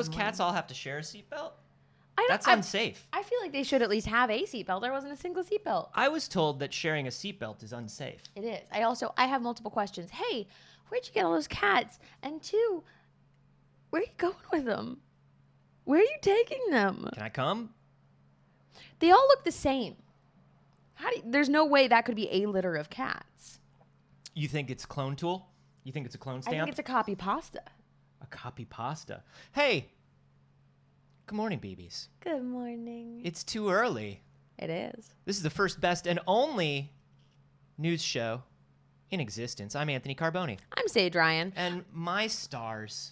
those cats all have to share a seatbelt? I don't, That's unsafe. I feel like they should at least have a seatbelt. There wasn't a single seatbelt. I was told that sharing a seatbelt is unsafe. It is. I have multiple questions. Hey, where'd you get all those cats? And 2, where are you going with them? Where are you taking them? Can I come? They all look the same. There's no way that could be a litter of cats. You think it's clone tool? You think it's a clone stamp? I think it's a copy pasta. A copy pasta. Hey. Good morning, babies. Good morning. It's too early. It is. This is the first, best, and only news show in existence. I'm Anthony Carboni. I'm Saige Ryan. And my stars.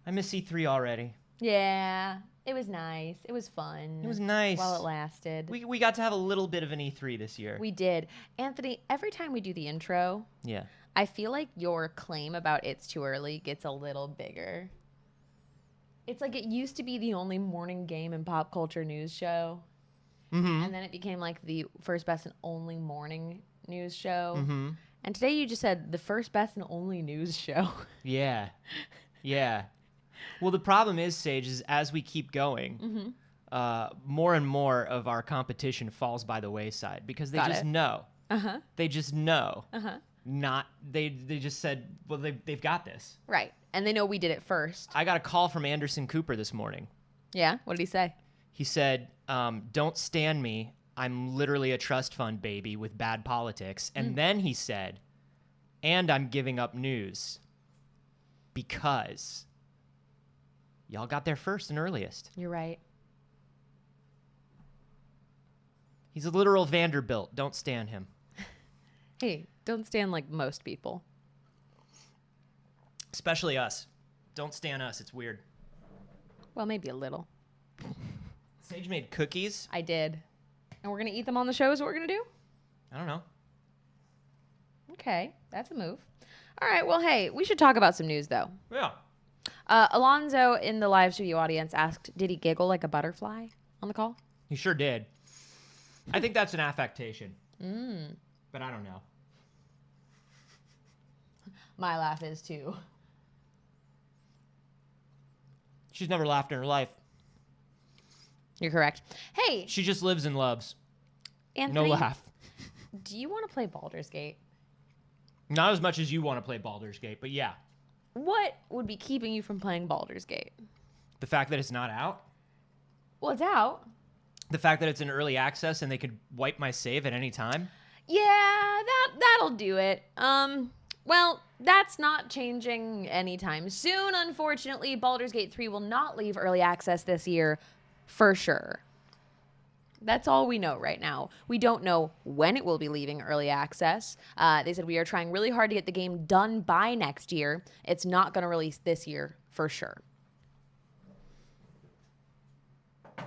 I miss E3 already. Yeah, it was nice. It was fun. It was nice. While it lasted. We got to have a little bit of an E3 this year. We did. Anthony, every time we do the intro, yeah, I feel like your claim about it's too early gets a little bigger. It's like it used to be the only morning game and pop culture news show. Mm-hmm. And then it became like the first, best, and only morning news show. Mm-hmm. And today you just said the first, best, and only news show. Yeah. Yeah. Well, the problem is, Saige, is as we keep going, more and more of our competition falls by the wayside because they just know. Uh-huh. They just know. Uh-huh. They just said, well, they've got this. Right. And they know we did it first. I got a call from Anderson Cooper this morning. Yeah? What did he say? He said, don't stand me. I'm literally a trust fund baby with bad politics. And then he said, and I'm giving up news because y'all got there first and earliest. You're right. He's a literal Vanderbilt. Don't stand him. Hey, don't stand like most people. Especially us. Don't stand us. It's weird. Well, maybe a little. Saige made cookies. I did. And we're going to eat them on the show is what we're going to do? I don't know. Okay, that's a move. All right, well, hey, we should talk about some news, though. Yeah. Alonzo in the live studio audience asked, did he giggle like a butterfly on the call? He sure did. I think that's an affectation. But I don't know. My laugh is, too. She's never laughed in her life. You're correct. Hey, She just lives and loves. Anthony, No laugh. do you want to play Baldur's Gate? Not as much as you want to play Baldur's Gate, but yeah. What would be keeping you from playing Baldur's Gate? The fact that it's not out. Well, it's out. The fact that it's in early access and they could wipe my save at any time. Yeah, that'll do it. Well, that's not changing anytime soon, unfortunately. Baldur's Gate 3 will not leave early access this year, for sure. That's all we know right now. We don't know when it will be leaving early access. They said we are trying really hard to get the game done by next year. It's not going to release this year, for sure.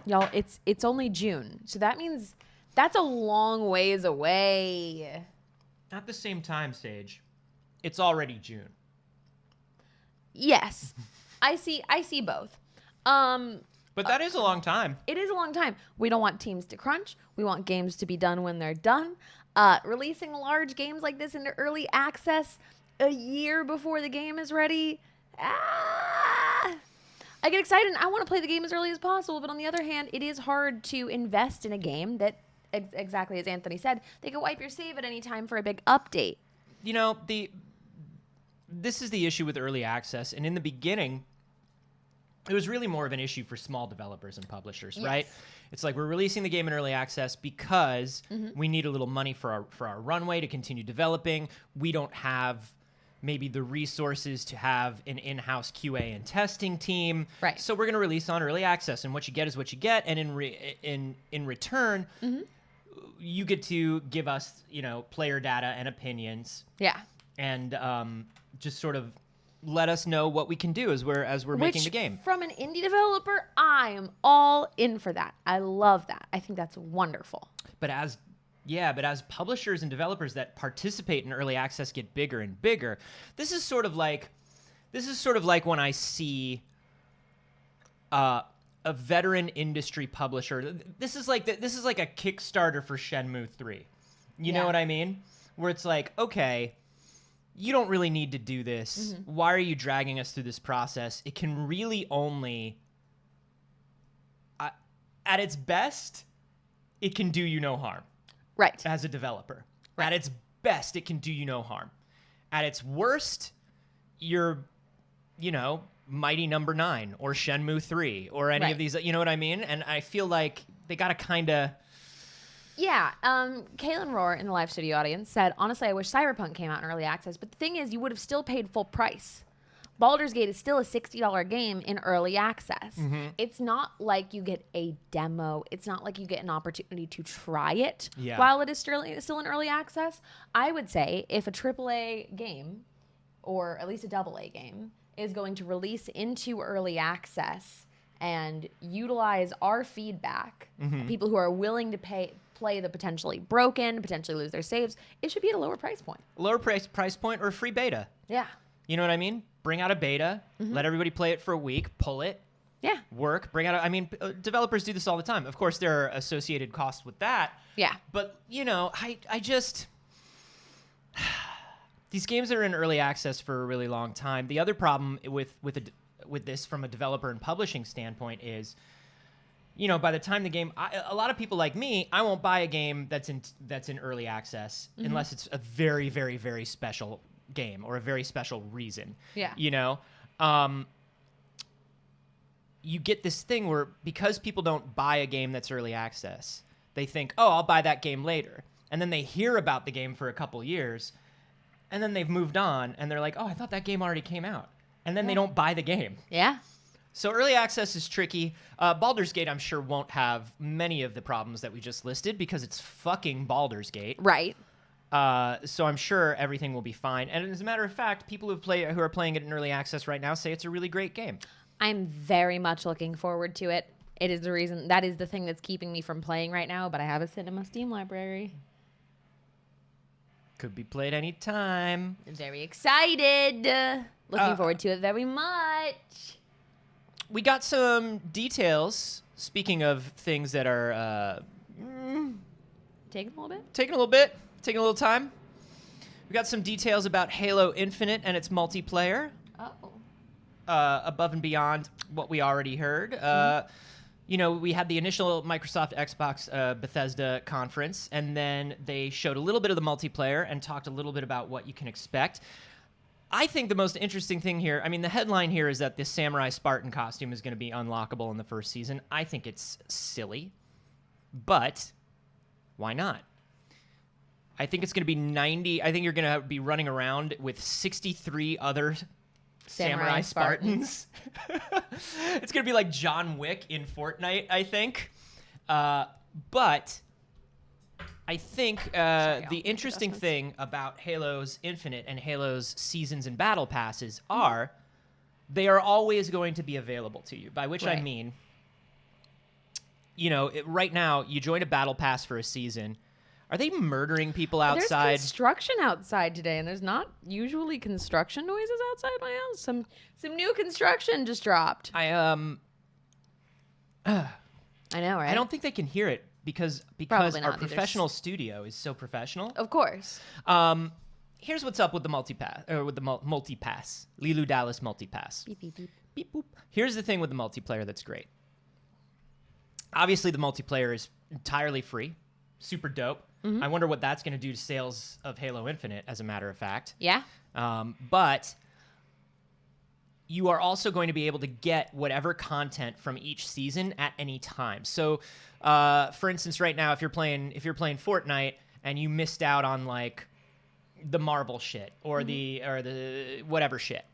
Y'all, it's only June, so that means that's a long ways away. At the same time, Saige, it's already June. Yes, I see both. But that is a long time. It is a long time. We don't want teams to crunch. We want games to be done when they're done. Releasing large games like this into early access a year before the game is ready. I get excited and I want to play the game as early as possible. But on the other hand, it is hard to invest in a game that, exactly as Anthony said, they can wipe your save at any time for a big update. You know, this is the issue with early access. And in the beginning, it was really more of an issue for small developers and publishers, right? It's like we're releasing the game in early access because we need a little money for our runway to continue developing. We don't have maybe the resources to have an in-house QA and testing team. Right. So we're going to release on early access, and what you get is what you get. And in return, you get to give us, player data and opinions. Yeah. And just sort of let us know what we can do as we're making the game. From an indie developer, I am all in for that. I love that. I think that's wonderful. But as publishers and developers that participate in early access get bigger and bigger, this is sort of like when I see a veteran industry publisher. This is like a Kickstarter for Shenmue 3. You know what I mean? Where it's like, okay, you don't really need to do this. Mm-hmm. Why are you dragging us through this process? It can really only, at its best, it can do you no harm. Right. As a developer. Right. At its best, it can do you no harm. At its worst, you're, Mighty Number 9 or Shenmue 3 or any of these, you know what I mean? And I feel like they got to kind of... Yeah. Kaylin Rohr in the live studio audience said, honestly, I wish Cyberpunk came out in early access, but the thing is, you would have still paid full price. Baldur's Gate is still a $60 game in early access. Mm-hmm. It's not like you get a demo. It's not like you get an opportunity to try it while it is still in early access. I would say if a AAA game, or at least a AA game, is going to release into early access and utilize our feedback, people who are willing to play the potentially broken, potentially lose their saves, it should be at a lower price point. Lower price point or a free beta. Yeah. You know what I mean? Bring out a beta, let everybody play it for a week, pull it, work, bring out developers do this all the time. Of course, there are associated costs with that. Yeah. But, I just... These games are in early access for a really long time. The other problem with this from a developer and publishing standpoint is, by the time the game, a lot of people like me, I won't buy a game that's in early access unless it's a very, very, very special game or a very special reason. Yeah. You get this thing where because people don't buy a game that's early access, they think, oh, I'll buy that game later. And then they hear about the game for a couple years, and then they've moved on, and they're like, oh, I thought that game already came out. And then they don't buy the game. Yeah. So early access is tricky. Baldur's Gate, I'm sure, won't have many of the problems that we just listed because it's fucking Baldur's Gate. Right. So I'm sure everything will be fine. And as a matter of fact, people who are playing it in early access right now say it's a really great game. I'm very much looking forward to it. It is the reason, that is the thing that's keeping me from playing right now, but I have it sitting in my Steam library. Could be played anytime. I'm very excited. Looking forward to it very much. We got some details, speaking of things that are... Taking a little bit? Taking a little time. We got some details about Halo Infinite and its multiplayer. Uh-oh. Above and beyond what we already heard. We had the initial Microsoft Xbox Bethesda conference, and then they showed a little bit of the multiplayer and talked a little bit about what you can expect. I think the most interesting thing here, the headline here is that this Samurai Spartan costume is going to be unlockable in the first season. I think it's silly, but why not? I think it's going to be 90. I think you're going to be running around with 63 other Samurai Spartans. It's going to be like John Wick in Fortnite, I think. But I think the interesting thing about Halo's Infinite and Halo's Seasons and Battle Passes are they are always going to be available to you, by which I mean, right now, you join a Battle Pass for a season. Are they murdering people outside? There's construction outside today, and there's not usually construction noises outside my house. Some new construction just dropped. I know, right? I don't think they can hear it because our professional studio is so professional. Of course. Here's what's up with the multipass. Lilu Dallas multipass. Beep, beep, beep. Beep, boop. Here's the thing with the multiplayer that's great. Obviously, the multiplayer is entirely free. Super dope. Mm-hmm. I wonder what that's going to do to sales of Halo Infinite, as a matter of fact. Yeah. But you are also going to be able to get whatever content from each season at any time. So, for instance, right now, if you're playing Fortnite and you missed out on like the Marvel shit or the whatever shit,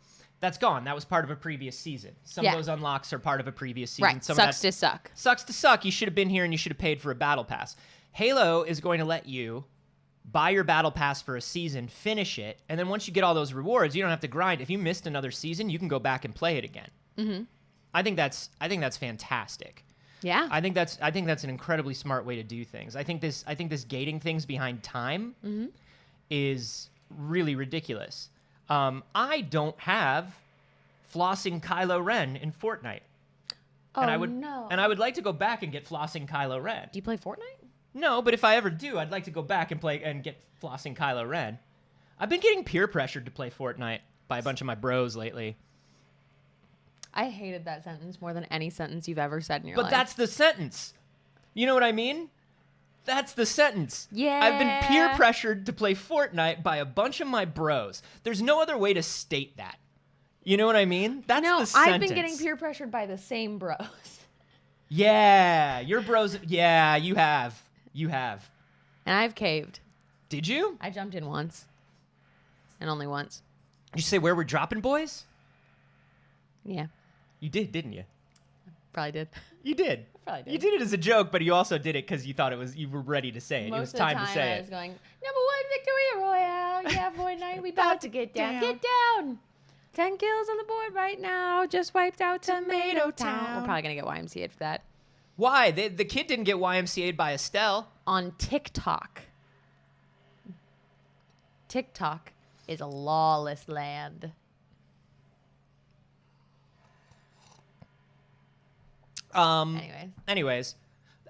that's gone. That was part of a previous season. Some of those unlocks are part of a previous season. Right. Sucks to suck. Sucks to suck. You should have been here and you should have paid for a battle pass. Halo is going to let you buy your battle pass for a season, finish it, and then once you get all those rewards, you don't have to grind. If you missed another season, you can go back and play it again. Mm-hmm. I think that's fantastic. Yeah. I think that's an incredibly smart way to do things. I think this gating things behind time is really ridiculous. I don't have flossing Kylo Ren in Fortnite. No. And I would like to go back and get flossing Kylo Ren. Do you play Fortnite? No, but if I ever do, I'd like to go back and play and get flossing Kylo Ren. I've been getting peer pressured to play Fortnite by a bunch of my bros lately. I hated that sentence more than any sentence you've ever said in your But life. that's the sentence. You know what I mean? That's the sentence. Yeah. I've been peer pressured to play Fortnite by a bunch of my bros. There's no other way to state that. You know what I mean? That's No, the sentence. I've been getting peer pressured by the same bros. Yeah, your bros. Yeah, you have. You have. And I've caved. Did you? I jumped in once. And only once. Did you say where we're dropping, boys? Yeah, You did, didn't you? probably did. You did. Probably did. You did it as a joke, but you also did it because you thought you were ready to say it. Most It was of time the to time say I it. was going, number 1 Victoria Royale. Yeah, Fortnite, we about to get down. Get down. 10 kills on the board right now. Just wiped out Tomato Town. We're probably going to get YMCA'd for that. Why? The kid didn't get YMCA'd by Estelle. On TikTok. TikTok is a lawless land. Anyways,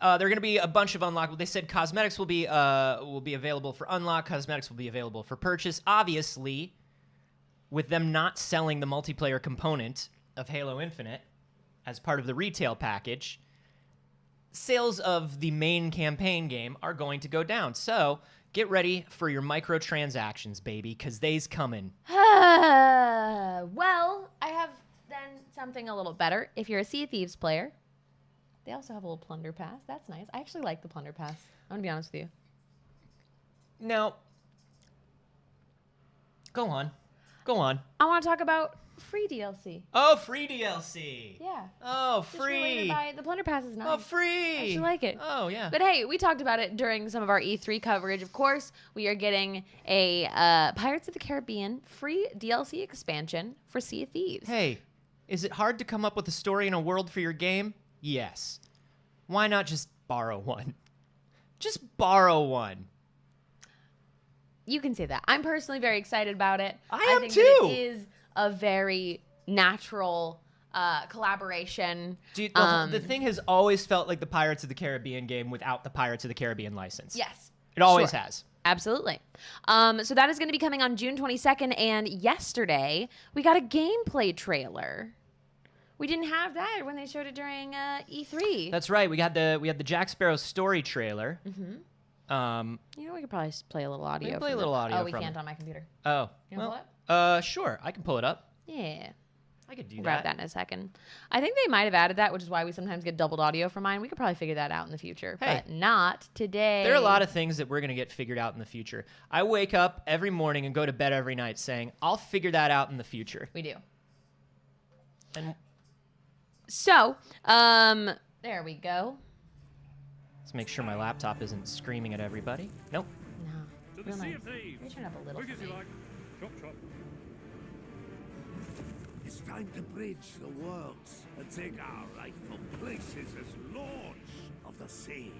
there are going to be a bunch of unlockable. They said cosmetics will be available for unlock. Cosmetics will be available for purchase. Obviously, with them not selling the multiplayer component of Halo Infinite as part of the retail package, sales of the main campaign game are going to go down. So get ready for your microtransactions, baby, because they's coming. Well, I have then something a little better. If you're a Sea of Thieves player, they also have a little plunder pass. That's nice. I actually like the plunder pass. I'm going to be honest with you. Now, go on. Go on. I want to talk about free DLC. Oh, free DLC. Yeah. Oh, Just related free. by- the plunder pass is nice. Oh, free. I actually like it. Oh, yeah. But hey, we talked about it during some of our E3 coverage. Of course, we are getting a Pirates of the Caribbean free DLC expansion for Sea of Thieves. Hey, is it hard to come up with a story and a world for your game? Yes. Why not just borrow one? Just borrow one. You can say that. I'm personally very excited about it. I am think too. That it is a very natural collaboration. Dude, the thing has always felt like the Pirates of the Caribbean game without the Pirates of the Caribbean license. Yes. It always Sure. has. Absolutely. So that is going to be coming on June 22nd. And yesterday, we got a gameplay trailer. We didn't have that when they showed it during E3. That's right. We had the Jack Sparrow story trailer. Mm-hmm. You know, we could probably just play a little audio. We can play a from little it. audio Oh, we from can't it. on my computer. Oh. You wanna Well, sure. I can pull it up. Yeah. I could do We'll grab that in a second. I think they might have added that, which is why we sometimes get doubled audio for mine. We could probably figure that out in the future, Hey. but not today. There are a lot of things that we're going to get figured out in the future. I wake up every morning and go to bed every night saying, I'll figure that out in the future. We do. And So, there we go. let's make sure my laptop isn't screaming at everybody. Nope. No. To the Real Sea nice. of Thieves. Let me turn up a little Quick as for you me. like. Chop, chop. It's time to bridge the worlds and take our rightful places as lords of the sea.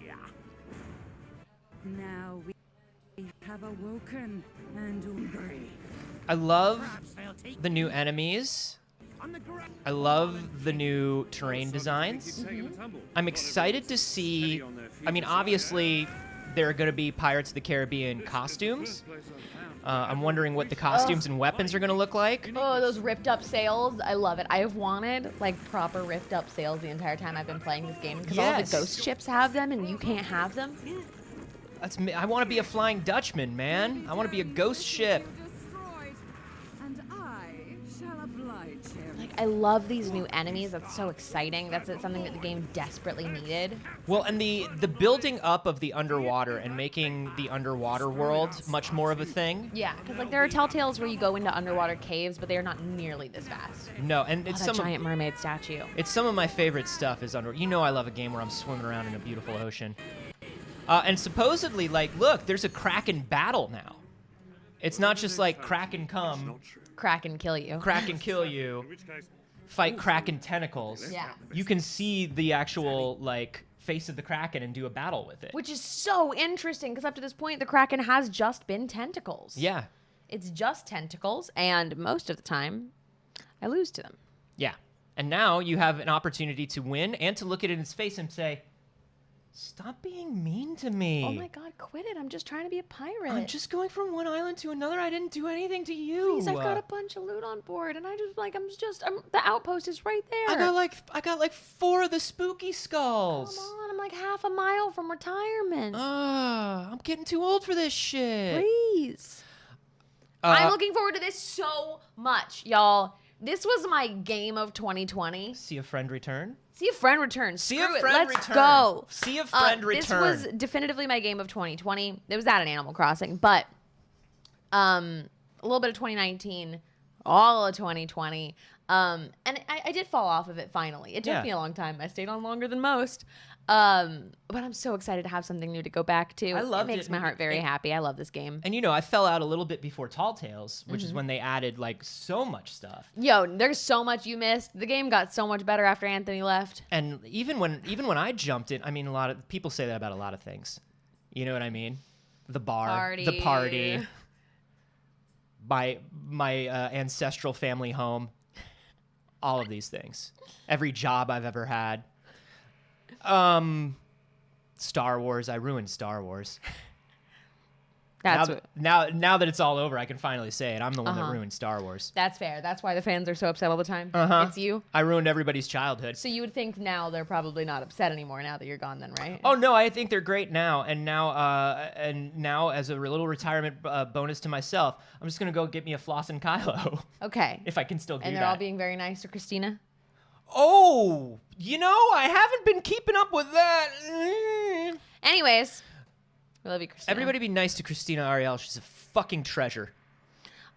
Now we have awoken and hungry. I love Perhaps they'll take the new enemies. on the ground. I love the new terrain designs. Keep taking a tumble. I'm Not excited to everyone's see. steady on their feet I mean, as well, obviously, there are going to be Pirates of the Caribbean yeah. costumes. First place I've found. I'm wondering what the costumes and weapons are going to look like. Oh, those ripped up sails. I love it. I have wanted like proper ripped up sails the entire time I've been playing this game because all Yes. the ghost ships have them and you can't have them. That's me. I want to be a Flying Dutchman, man. I want to be a ghost ship. Destroyed, and I shall oblige him. Like, I love these new enemies. That's so exciting. That's something that the game desperately needed. Well, and the building up of the underwater and making the underwater world much more of a thing. Yeah, because like there are telltales where you go into underwater caves, but they are not nearly this fast. No, and Oh, it's that some giant mermaid statue. it's some of my favorite stuff is under. You know, I love a game where I'm swimming around in a beautiful ocean. And supposedly, like, look, there's a Kraken battle now. It's not just like Kraken come, Not true. Crack and kill you. Kraken kill you, In which case, fight Kraken tentacles. Yeah. You can see the actual like face of the Kraken and do a battle with it. Which is so interesting because up to this point, the Kraken has just been tentacles. Yeah, It's just tentacles, and most of the time, I lose to them. yeah. And now you have an opportunity to win and to look it in its face and say, Stop being mean to me. Oh my God, quit it. I'm just trying to be a pirate. I'm just going from one island to another. I didn't do anything to you. Please, I've got a bunch of loot on board, and the outpost is right there. I got like 4 of the spooky skulls. Come on, I'm like half a mile from retirement. I'm getting too old for this shit. Please. I'm looking forward to this so much, y'all. This was my game of 2020. See a friend return. See a friend return. See Screw a it. friend Let's return. go. See a friend return. This was definitively my game of 2020. It was that in Animal Crossing, but a little bit of 2019, all of 2020. And I did fall off of it finally. It took me a long time. I stayed on longer than most. But I'm so excited to have something new to go back to. I loved it. Makes it. my heart very happy. I love this game. And I fell out a little bit before Tall Tales, which is when they added like so much stuff. Yo, there's so much you missed. The game got so much better after Anthony left. And even when I jumped in, I mean, a lot of people say that about a lot of things. You know what I mean? The bar, the party, my ancestral family home, all of these things. Every job I've ever had. Star Wars. I ruined Star Wars. Now that it's all over, I can finally say it. I'm the one that ruined Star Wars. That's fair. That's why the fans are so upset all the time. It's you. I ruined everybody's childhood. So you would think now they're probably not upset anymore now that you're gone then, right? Oh no, I think they're great now. And now as a little retirement bonus to myself, I'm just gonna go get me a Floss and Kylo. Okay. If I can still do that. And they're all being very nice to Christina? Oh, I haven't been keeping up with that. Anyways, we love you, Christina. Everybody be nice to Christina Ariel. She's a fucking treasure.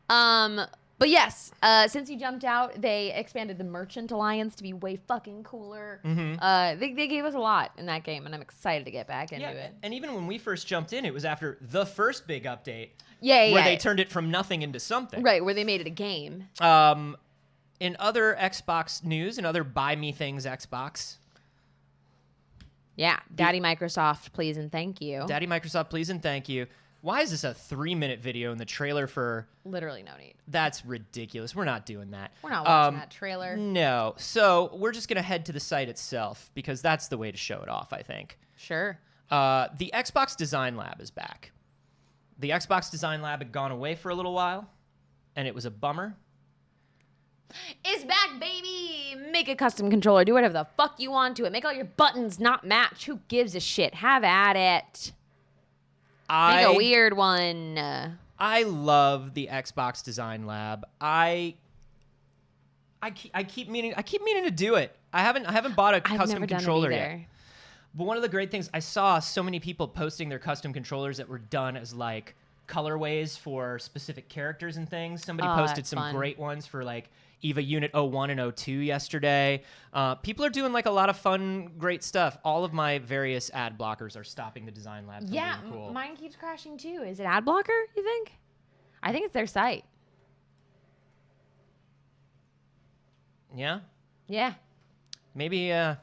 But yes, since you jumped out, they expanded the Merchant Alliance to be way fucking cooler. They gave us a lot in that game, and I'm excited to get back into it. And even when we first jumped in, it was after the first big update. Where they turned it from nothing into something. Right, where they made it a game. In other Xbox news and other buy me things Xbox. Yeah, Daddy Microsoft, please and thank you. Daddy Microsoft, please and thank you. Why is this a 3-minute video in the trailer for... Literally no need. That's ridiculous. We're not doing that. We're not watching that trailer. No. So we're just going to head to the site itself because that's the way to show it off, I think. Sure. The Xbox Design Lab is back. The Xbox Design Lab had gone away for a little while, and it was a bummer. It's back, baby! Make a custom controller. Do whatever the fuck you want to it. Make all your buttons not match. Who gives a shit? Have at it. Make a weird one. I love the Xbox Design Lab. I keep meaning to do it. I haven't bought a custom controller yet. But one of the great things, I saw so many people posting their custom controllers that were done as like colorways for specific characters and things. Somebody posted some great ones for like EVA Unit 01 and 02 yesterday. People are doing like a lot of fun, great stuff. All of my various ad blockers are stopping the Design Lab from being cool. Mine keeps crashing too. Is it ad blocker, you think? I think it's their site. Yeah? Yeah. Maybe, Their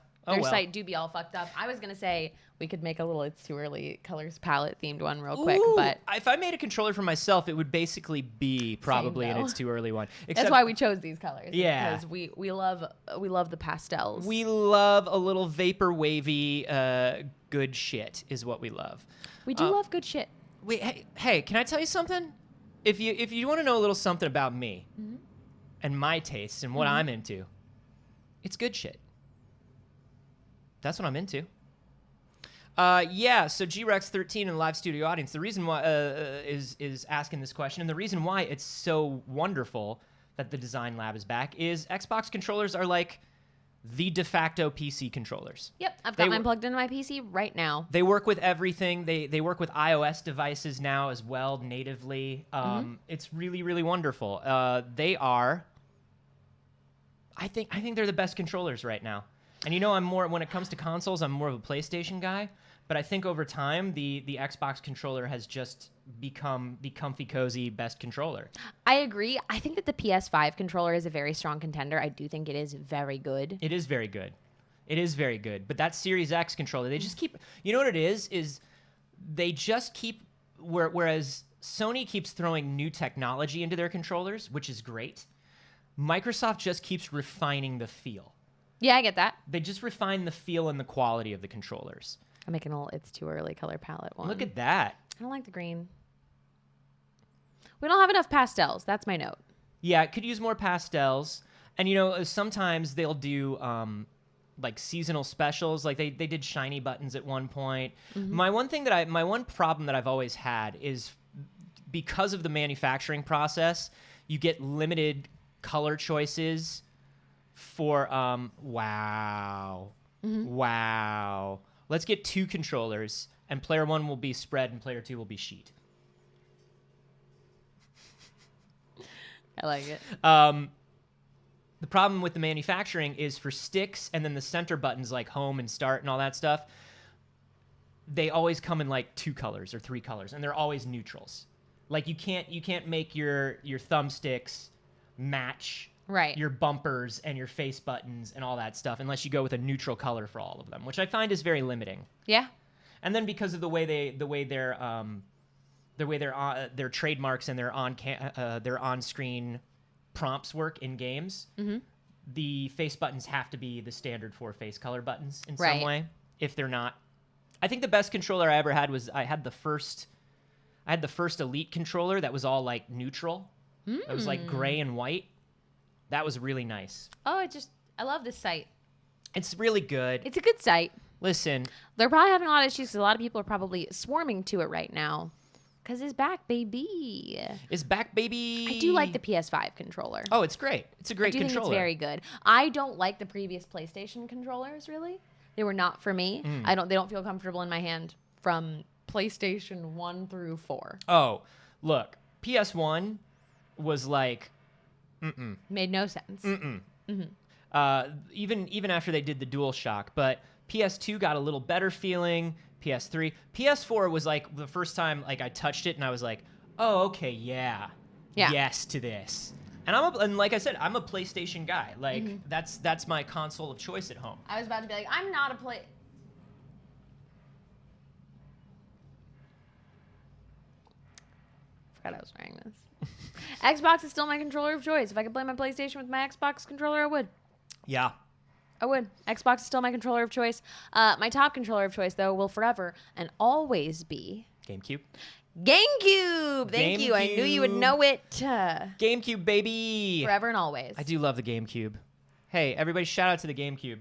site do be all fucked up. I was going to say we could make a little It's Too Early colors palette themed one real quick, but if I made a controller for myself, it would basically be probably an It's Too Early one. That's why we chose these colors. Yeah. Because we love the pastels. We love a little vapor wavy good shit is what we love. We do love good shit. Wait, hey, can I tell you something? If you want to know a little something about me and my tastes and what I'm into, it's good shit. That's what I'm into. So G-Rex 13 in the live studio audience, the reason why is asking this question, and the reason why it's so wonderful that the Design Lab is back is Xbox controllers are like the de facto PC controllers. Yep, I've got mine plugged into my PC right now. They work with everything. They work with iOS devices now as well natively. It's really, really wonderful. They are. I think they're the best controllers right now. And I'm more, when it comes to consoles, I'm more of a PlayStation guy. But I think over time, the Xbox controller has just become the comfy, cozy best controller. I agree. I think that the PS5 controller is a very strong contender. I do think it is very good. It is very good. It is very good. But that Series X controller, they just keep... You know what it is they just keep... Whereas Sony keeps throwing new technology into their controllers, which is great, Microsoft just keeps refining the feel. Yeah, I get that. They just refine the feel and the quality of the controllers. I'm making a little it's too early color palette one. Look at that. I don't like the green. We don't have enough pastels. That's my note. Yeah, it could use more pastels. And, you know, sometimes they'll do like seasonal specials. Like they did shiny buttons at one point. My one problem that I've always had is because of the manufacturing process, you get limited color choices for, wow. Let's get 2 controllers, and player 1 will be spread and player 2 will be sheet. I like it. The problem with the manufacturing is for sticks and then the center buttons like home and start and all that stuff, they always come in like 2 colors or 3 colors, and they're always neutrals. Like you can't make your thumbsticks match Right. your bumpers and your face buttons and all that stuff unless you go with a neutral color for all of them, which I find is very limiting. Yeah. And then because of the way their trademarks and their on-screen prompts work in games, the face buttons have to be the standard 4 face color buttons in some Right. way. If they're not, I think the best controller I ever had was I had the first Elite controller that was all like neutral. It was like gray and white. That was really nice. Oh, I love this site. It's really good. It's a good site. Listen, They're probably having a lot of issues because a lot of people are probably swarming to it right now. Because it's back, baby. it's back, baby. I do like the PS5 controller. Oh, it's great. It's a I great do controller. think it's very good. I don't like the previous PlayStation controllers, really. They were not for me. They don't feel comfortable in my hand from PlayStation 1 through 4. Oh, look, PS1 was like, Made no sense. even after they did the DualShock, but PS2 got a little better feeling. PS3, PS4 was like the first time like I touched it and I was like, oh, okay, yeah. Yes to this. And like I said, I'm a PlayStation guy. Like that's my console of choice at home. I was about to be like, I'm not a play. Forgot I was wearing this. Xbox is still my controller of choice. If I could play my PlayStation with my Xbox controller, I would. Yeah. I would. Xbox is still my controller of choice. My top controller of choice, though, will forever and always be GameCube. GameCube. Thank you. I knew you would know it. GameCube, baby. Forever and always. I do love the GameCube. Hey, everybody, shout out to the GameCube.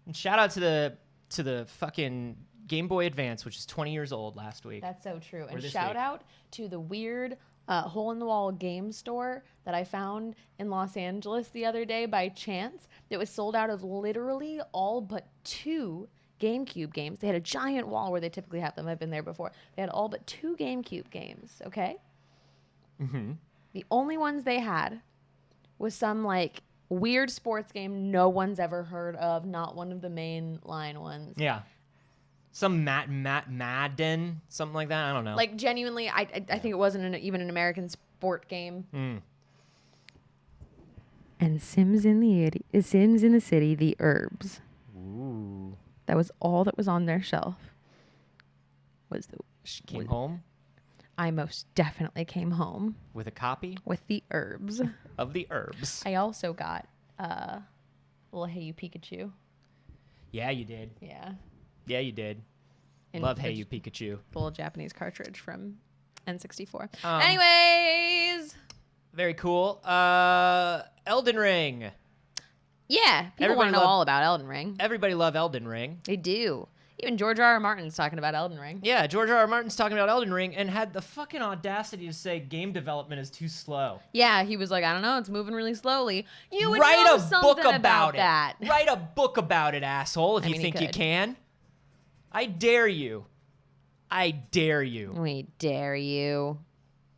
And shout out to the fucking Game Boy Advance, which is 20 years old last week. That's so true. And this shout week. out to the weird hole-in-the-wall game store that I found in Los Angeles the other day by chance that was sold out of literally all but 2 GameCube games. They had a giant wall where they typically have them. I've been there before. They had all but 2 GameCube games, okay? The only ones they had was some, like, weird sports game no one's ever heard of, not one of the main line ones. Yeah. Some Madden, something like that. I don't know. Like, genuinely, I think it wasn't even an American sport game. And Sims in the City, the Herbs. Ooh. That was all that was on their shelf. She came home I most definitely came home with a copy with the Herbs. of the Herbs. I also got little Hey You Pikachu. Yeah, you did. Yeah. Yeah, you did. And Love the Hey You Pikachu. little Japanese cartridge from N64. Um, Anyways. Very cool. Elden Ring. Yeah. People Everybody want to know loved- all about Elden Ring. Everybody love Elden Ring. They do. Even George R. R. Martin's talking about Elden Ring. Yeah, George R. R. Martin's talking about Elden Ring and had the fucking audacity to say game development is too slow. Yeah, he was like, I don't know, it's moving really slowly. You would Write know a something book about it. that. Write a book about it, asshole, if I you mean, he think you could. can. I dare you. I dare you. We dare you.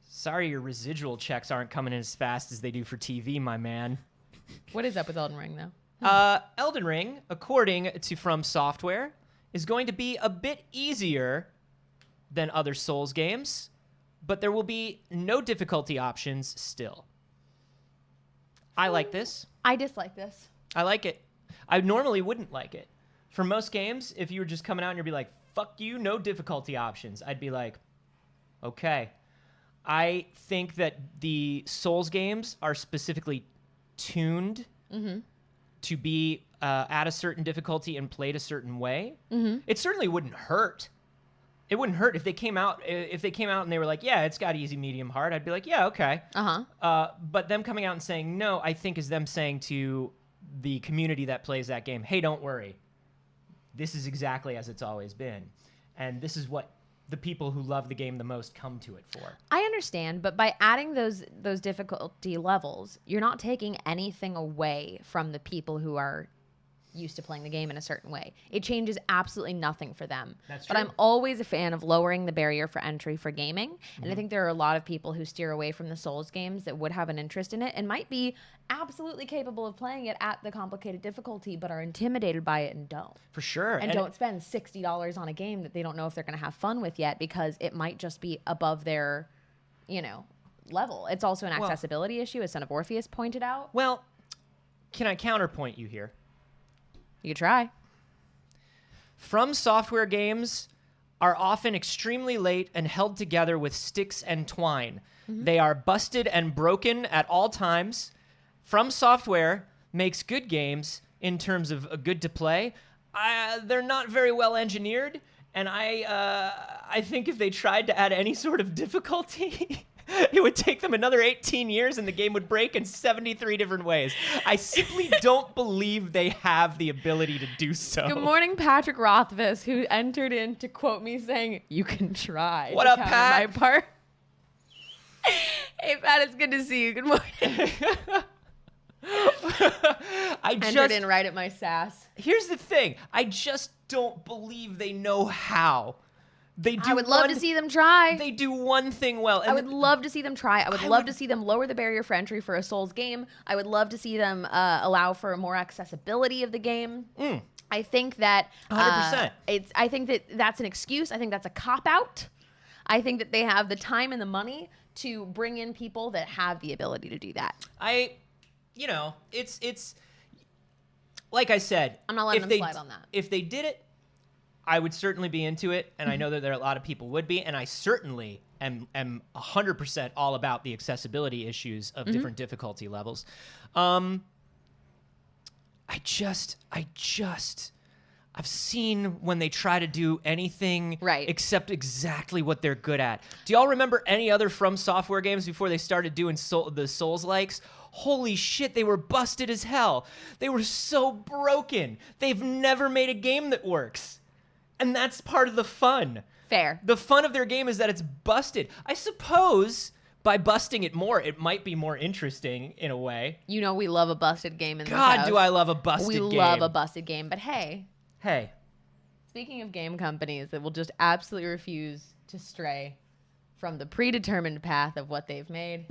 Sorry your residual checks aren't coming in as fast as they do for TV, my man. What is up with Elden Ring, though? Elden Ring, according to From Software, is going to be a bit easier than other Souls games, but there will be no difficulty options still. I like this. I dislike this. I like it. I normally wouldn't like it. For most games, if you were just coming out and you'd be like, fuck you, no difficulty options, I'd be like, okay. I think that the Souls games are specifically tuned to be at a certain difficulty and played a certain way, it certainly wouldn't hurt. It wouldn't hurt if they came out and they were like, yeah, it's got easy, medium, hard. I'd be like, yeah, okay. But them coming out and saying no, I think is them saying to the community that plays that game, hey, don't worry. This is exactly as it's always been. And this is what the people who love the game the most come to it for. I understand, but by adding those difficulty levels, you're not taking anything away from the people who are used to playing the game in a certain way. It changes absolutely nothing for them. That's but true. I'm always a fan of lowering the barrier for entry for gaming. And I think there are a lot of people who steer away from the Souls games that would have an interest in it and might be absolutely capable of playing it at the complicated difficulty, but are intimidated by it and don't. For sure. And don't spend $60 on a game that they don't know if they're going to have fun with yet because it might just be above their, level. It's also an accessibility issue, as Son of Orpheus pointed out. Well, can I counterpoint you here? You could try. From Software games are often extremely late and held together with sticks and twine. They are busted and broken at all times. From Software makes good games in terms of good to play. They're not very well engineered, and I think if they tried to add any sort of difficulty, it would take them another 18 years and the game would break in 73 different ways. I simply don't believe they have the ability to do so. Good morning, Patrick Rothfuss, who entered in to quote me saying, "You can try." What to up, counter Pat? My part. Hey, Pat, it's good to see you. Good morning. Entered in right at my sass. Here's the thing. I just don't believe they know how. They do. I would love to see them try. They do one thing well. And I would love to see them try. I would love to see them lower the barrier for entry for a Souls game. I would love to see them allow for more accessibility of the game. I think that 100%. I think that that's an excuse. I think that's a cop out. I think that they have the time and the money to bring in people that have the ability to do that. It's like I said. I'm not letting if them they slide on that. If they did it, I would certainly be into it, and I know that there are a lot of people would be, and I certainly am 100% all about the accessibility issues of different difficulty levels. I've seen when they try to do anything Right. except exactly what they're good at. Do y'all remember any other From Software games before they started doing the Souls-likes? Holy shit, they were busted as hell. They were so broken. They've never made a game that works. And that's part of the fun. Fair. The fun of their game is that it's busted. I suppose by busting it more, it might be more interesting in a way. You know we love a busted game in this God, house. do I love a busted game. We love a busted game. But hey, Hey. speaking of game companies that will just absolutely refuse to stray from the predetermined path of what they've made,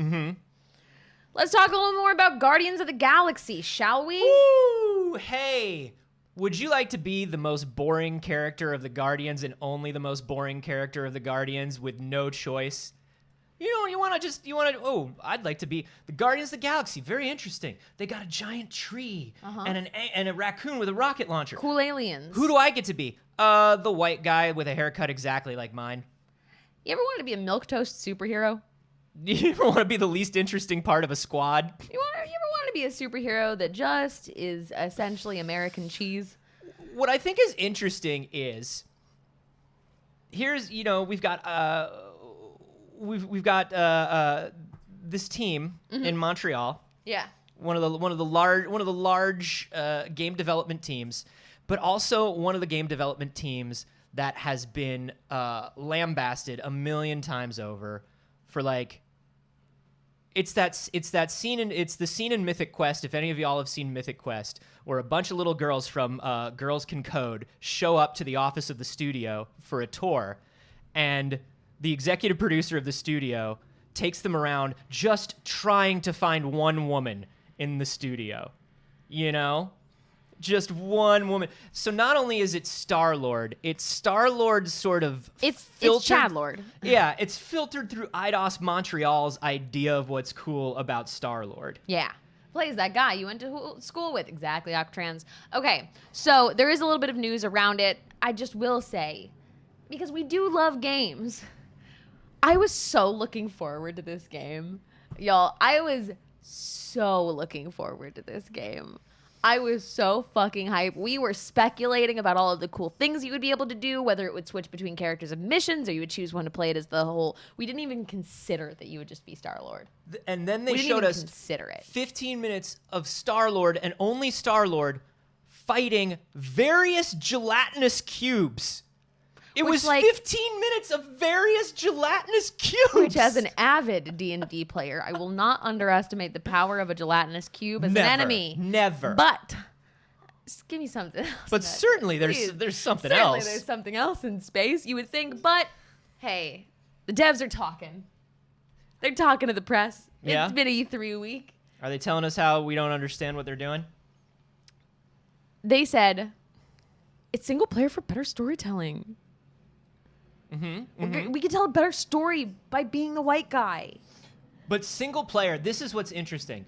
let's talk a little more about Guardians of the Galaxy, shall we? Woo! Hey. Would you like to be the most boring character of the Guardians and only the most boring character of the Guardians with no choice? I'd like to be the Guardians of the Galaxy. Very interesting. They got a giant tree and a raccoon with a rocket launcher. Cool aliens. Who do I get to be? The white guy with a haircut exactly like mine. You ever wanted to be a milquetoast superhero? You ever want to be the least interesting part of a squad? You ever wanted to be a superhero that just is essentially American cheese? What I think is interesting is we've got this team in Montreal. Yeah. One of the large game development teams, but also one of the game development teams that has been lambasted a million times over for it's the scene in Mythic Quest. If any of y'all have seen Mythic Quest, where a bunch of little girls from Girls Can Code show up to the office of the studio for a tour, and the executive producer of the studio takes them around just trying to find one woman in the studio. Just one woman. So not only is it Star-Lord, it's Star-Lord's sort of It's filtered. Chad-Lord. Yeah, it's filtered through Eidos Montreal's idea of what's cool about Star-Lord. Yeah. Plays that guy you went to school with. Exactly, Octrans. Okay, so there is a little bit of news around it. I just will say, because we do love games, I was so looking forward to this game. Y'all, I was so looking forward to this game. I was so fucking hyped. We were speculating about all of the cool things you would be able to do, whether it would switch between characters and missions, or you would choose one to play it as the whole. We didn't even consider that you would just be Star-Lord. And then they We didn't showed even us consider it. 15 minutes of Star-Lord and only Star-Lord fighting various gelatinous cubes. It Which, was like- 15 minutes of various gelatinous cubes. Which, as an avid D&D player, I will not underestimate the power of a gelatinous cube as Never, an enemy. never. But just give me something else. But Ned. certainly Please. there's something Certainly else. there's something else in space, you would think. But hey, the devs are talking. They're talking to the press. Yeah? It's been E3 week. Are they telling us how we don't understand what they're doing? They said it's single player for better storytelling. We can tell a better story by being the white guy. But single player, this is what's interesting.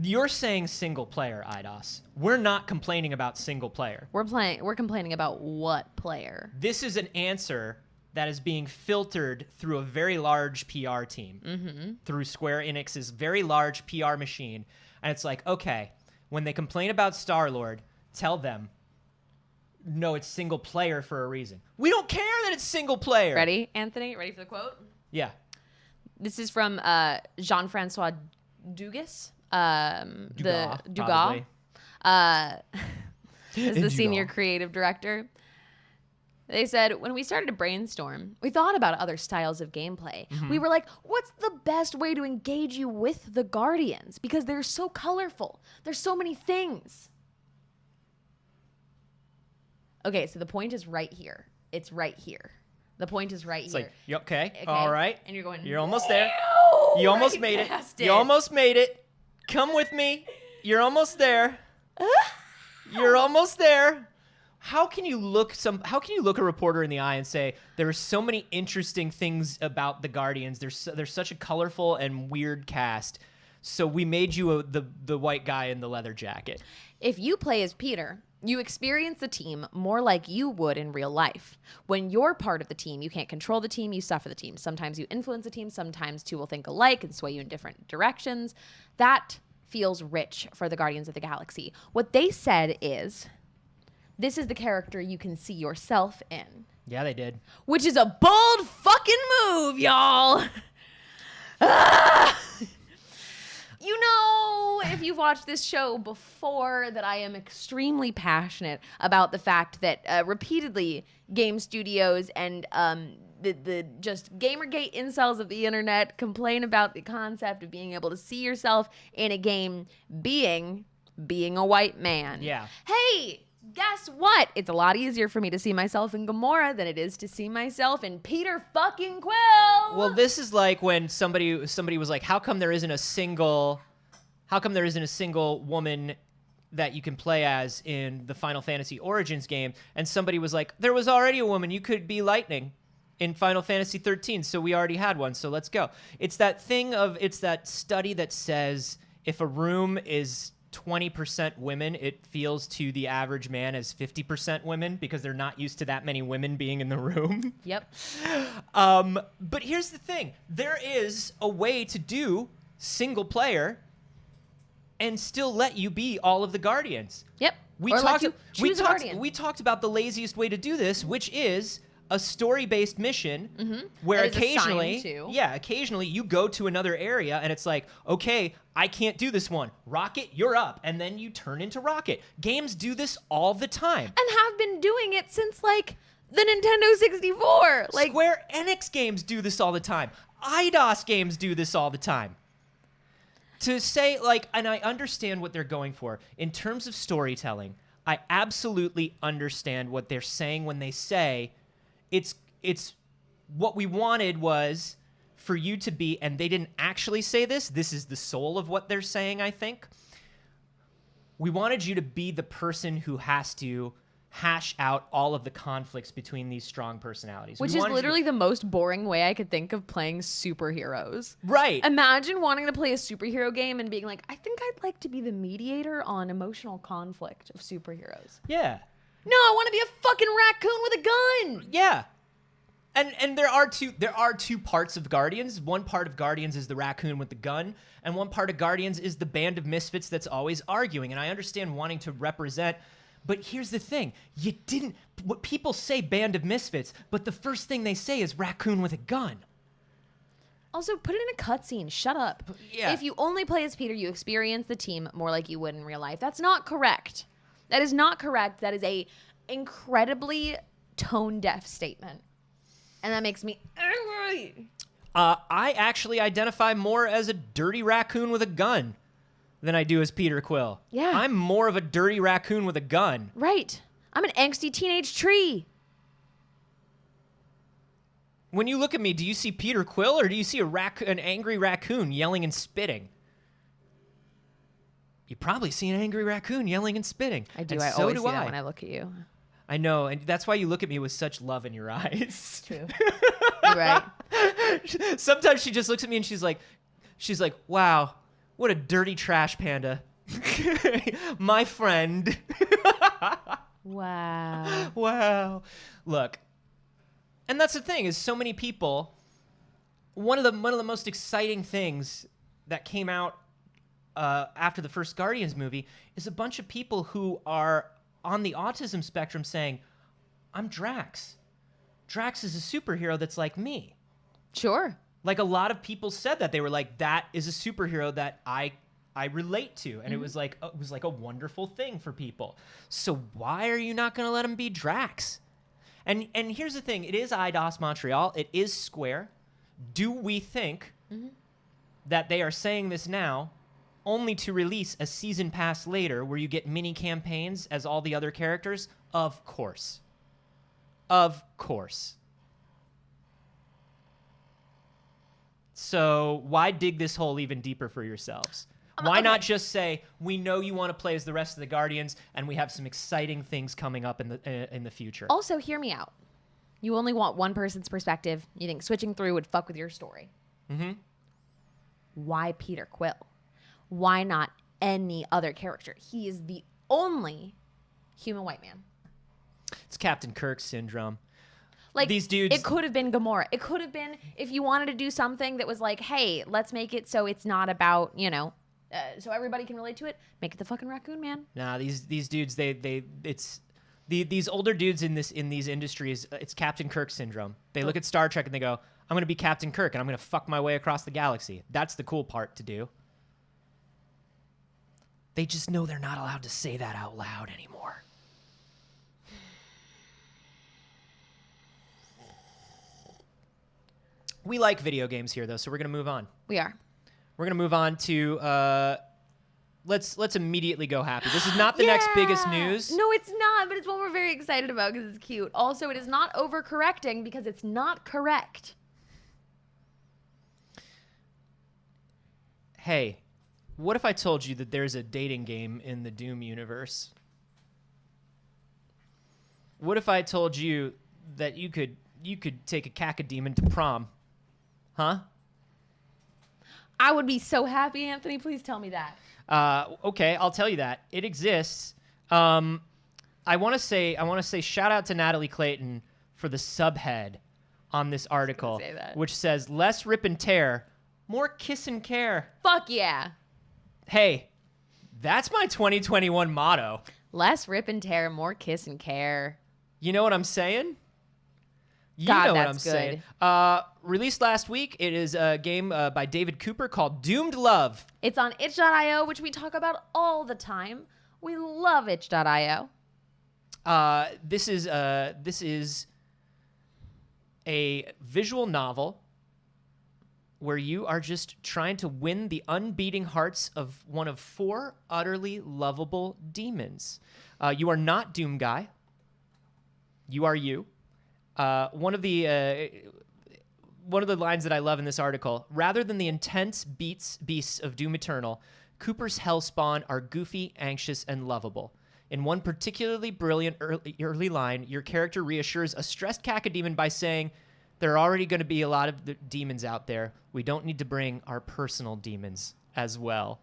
You're saying single player, Eidos. We're not complaining about single player. We're complaining about what player? This is an answer that is being filtered through a very large PR team, through Square Enix's very large PR machine. And it's like, okay, when they complain about Star-Lord, tell them, no, it's single player for a reason. We don't care that it's single player. Ready, Anthony? Ready for the quote? Yeah. This is from Jean-Francois Dugas. Dugas, the probably. Dugas. Is the senior Dugas. creative director. They said, when we started to brainstorm, we thought about other styles of gameplay. We were like, what's the best way to engage you with the Guardians? Because they're so colorful. There's so many things. Okay, so the point is right here. It's right here. The point is right It's here. like, you okay? Okay, All right. and you're going, You're almost there. "No!" You almost right made it. past You almost made it. Come with me. You're almost there. You're almost there. How can you look a reporter in the eye and say there are so many interesting things about the Guardians? There's such a colorful and weird cast. So we made you the white guy in the leather jacket. If you play as Peter, you experience the team more like you would in real life. When you're part of the team, you can't control the team, you suffer the team. Sometimes you influence the team, sometimes two will think alike and sway you in different directions. That feels rich for the Guardians of the Galaxy. What they said is, this is the character you can see yourself in. Yeah, they did. Which is a bold fucking move, y'all. Ah! You know, if you've watched this show before, that I am extremely passionate about the fact that repeatedly game studios and the just Gamergate incels of the internet complain about the concept of being able to see yourself in a game being a white man. Yeah. Hey, guess what? It's a lot easier for me to see myself in Gamora than it is to see myself in Peter fucking Quill. Well, this is like when somebody was like, how come there isn't a single woman that you can play as in the Final Fantasy Origins game? And somebody was like, there was already a woman. You could be Lightning in Final Fantasy 13, so we already had one, so let's go. It's that study that says if a room is 20% women, it feels to the average man as 50% women because they're not used to that many women being in the room. Yep. But here's the thing. There is a way to do single player and still let you be all of the Guardians. Yep. We Or let talked you choose a Guardian. we talked about the laziest way to do this, which is a story-based mission where That is occasionally, assigned to. occasionally you go to another area and it's like, okay, I can't do this one. Rocket, you're up, and then you turn into Rocket. Games do this all the time. And have been doing it since like the Nintendo 64. Like Square Enix games do this all the time. IDOS games do this all the time. To say, like, and I understand what they're going for. In terms of storytelling, I absolutely understand what they're saying when they say it's what we wanted was for you to be, and they didn't actually say this. This is the soul of what they're saying, I think. We wanted you to be the person who has to hash out all of the conflicts between these strong personalities. which We is wanted you to- literally the most boring way I could think of playing superheroes. right. Imagine wanting to play a superhero game and being like, I think I'd like to be the mediator on emotional conflict of superheroes. Yeah. No, I want to be a fucking raccoon with a gun. Yeah. And there are two parts of Guardians. One part of Guardians is the raccoon with the gun, and one part of Guardians is the band of misfits that's always arguing. And I understand wanting to represent, but here's the thing: what people say band of misfits, but the first thing they say is raccoon with a gun. Also, put it in a cutscene. Shut up. Yeah. If you only play as Peter, you experience the team more like you would in real life. That's not correct. That is not correct. That is a incredibly tone-deaf statement. And that makes me angry. I actually identify more as a dirty raccoon with a gun than I do as Peter Quill. Yeah. I'm more of a dirty raccoon with a gun. Right. I'm an angsty teenage tree. When you look at me, do you see Peter Quill or do you see an angry raccoon yelling and spitting? You probably see an angry raccoon yelling and spitting. I do. And I so always do see that when I look at you. I know, and that's why you look at me with such love in your eyes. True. You're right. Sometimes she just looks at me and she's like, wow, what a dirty trash panda. My friend. Wow. Wow. Look, and that's the thing is so many people, one of the most exciting things that came out after the first Guardians movie is a bunch of people who are on the autism spectrum saying, I'm Drax. Drax is a superhero that's like me. Sure. Like a lot of people said that. They were like, that is a superhero that I relate to. And it was like a wonderful thing for people. So why are you not going to let him be Drax? And here's the thing. It is Eidos Montreal. It is Square. Do we think that they are saying this now only to release a season pass later where you get mini campaigns as all the other characters? Of course. Of course. So why dig this hole even deeper for yourselves? Why not just say, we know you want to play as the rest of the Guardians, and we have some exciting things coming up in the future? Also, hear me out. You only want one person's perspective. You think switching through would fuck with your story. Mm-hmm. Why Peter Quill? Why not any other character? He is the only human white man. It's Captain Kirk syndrome. Like, these dudes. It could have been Gamora. It could have been if you wanted to do something that was like, hey, let's make it so it's not about, so everybody can relate to it. Make it the fucking Raccoon Man. Nah, these dudes, these older dudes in these industries, it's Captain Kirk syndrome. They look at Star Trek and they go, I'm gonna be Captain Kirk and I'm gonna fuck my way across the galaxy. That's the cool part to do. They just know they're not allowed to say that out loud anymore. We like video games here, though, so we're going to move on. We are. We're going to move on to, let's immediately go happy. This is not the next biggest news. No, it's not, but it's one we're very excited about because it's cute. Also, it is not overcorrecting because it's not correct. Hey, what if I told you that there's a dating game in the Doom universe? What if I told you that you could take a cacodemon to prom? Huh? I would be so happy, Anthony. Please tell me that. Okay, I'll tell you that. It exists. I want to say shout out to Natalie Clayton for the subhead on this article, say that. which says less rip and tear, more kiss and care. Fuck yeah. Hey, that's my 2021 motto. Less rip and tear, more kiss and care. You know what I'm saying? You God, know what I'm that's saying. good. Released last week, it is a game by David Cooper called Doomed Love. It's on itch.io, which we talk about all the time. We love itch.io. This is a visual novel where you are just trying to win the unbeating hearts of one of 4 utterly lovable demons. You are not Doom Guy. You are you. One of the lines that I love in this article, rather than the intense beasts of Doom Eternal, Cooper's Hellspawn are goofy, anxious, and lovable. In one particularly brilliant early line, your character reassures a stressed cacodemon by saying, there are already going to be a lot of the demons out there. We don't need to bring our personal demons as well.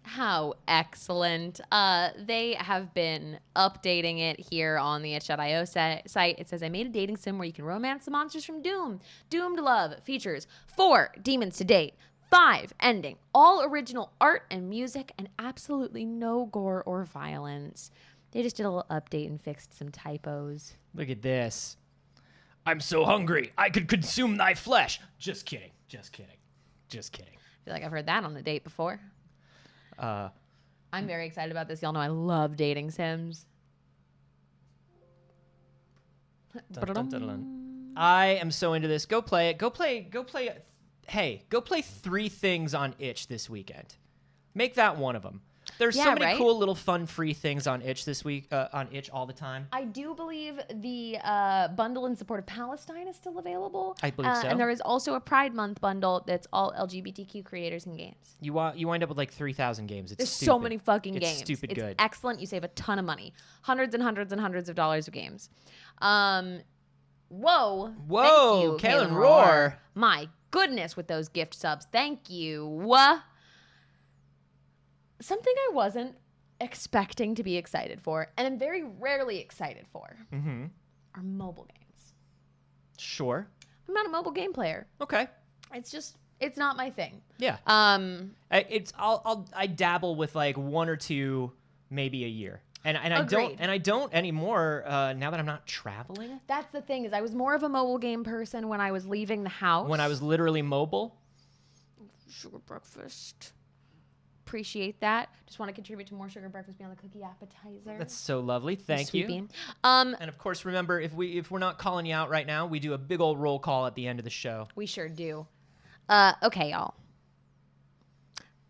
How excellent. They have been updating it here on the itch.io site. It says, I made a dating sim where you can romance the monsters from Doom. Doomed Love features 4 demons to date, 5 ending, all original art and music, and absolutely no gore or violence. They just did a little update and fixed some typos. Look at this. I'm so hungry, I could consume thy flesh. Just kidding. Just kidding. Just kidding. I feel like I've heard that on a date before. I'm very excited about this. Y'all know I love dating sims. Dun, dun, dun, dun. I am so into this. Go play it. Go play. Hey, go play 3 things on itch this weekend. Make that one of them. There's so many cool little fun free things on itch this week, on itch all the time. I do believe the bundle in support of Palestine is still available. I believe so. And there is also a Pride Month bundle that's all LGBTQ creators and games. You wind up with like 3,000 games. It's There's stupid. so many fucking it's games. Stupid it's good. Excellent. You save a ton of money. Hundreds and hundreds and hundreds of dollars of games. Whoa. Whoa, Thank you, Kalen Roar. My goodness, with those gift subs. Thank you. Something I wasn't expecting to be excited for, and I'm very rarely excited for, are mobile games. Sure. I'm not a mobile game player. Okay. It's not my thing. Yeah. I dabble with like 1 or 2 maybe a year. And I don't anymore now that I'm not traveling. That's the thing, is I was more of a mobile game person when I was leaving the house. When I was literally mobile. Sugar breakfast. Appreciate that. Just want to contribute to more sugar breakfast beyond the cookie appetizer. That's so lovely. Thank Sweet you. bean. And of course, remember, if we're not calling you out right now, we do a big old roll call at the end of the show. We sure do. Okay, y'all.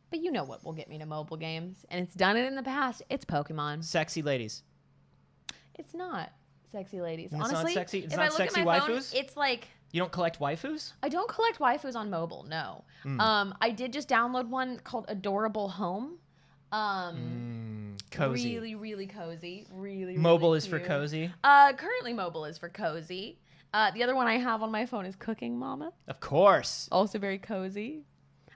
But you know what will get me to mobile games, and it's done it in the past. It's Pokemon. Sexy ladies. It's not sexy ladies. It's Honestly, not sexy. It's if not I look sexy at my waifus. phone, it's like You don't collect waifus? I don't collect waifus on mobile. No. I did just download one called Adorable Home. Cozy. Really, really cozy. Really, Mobile really is for cute. cozy. Currently mobile is for cozy. The other one I have on my phone is Cooking Mama. Of course. Also very cozy.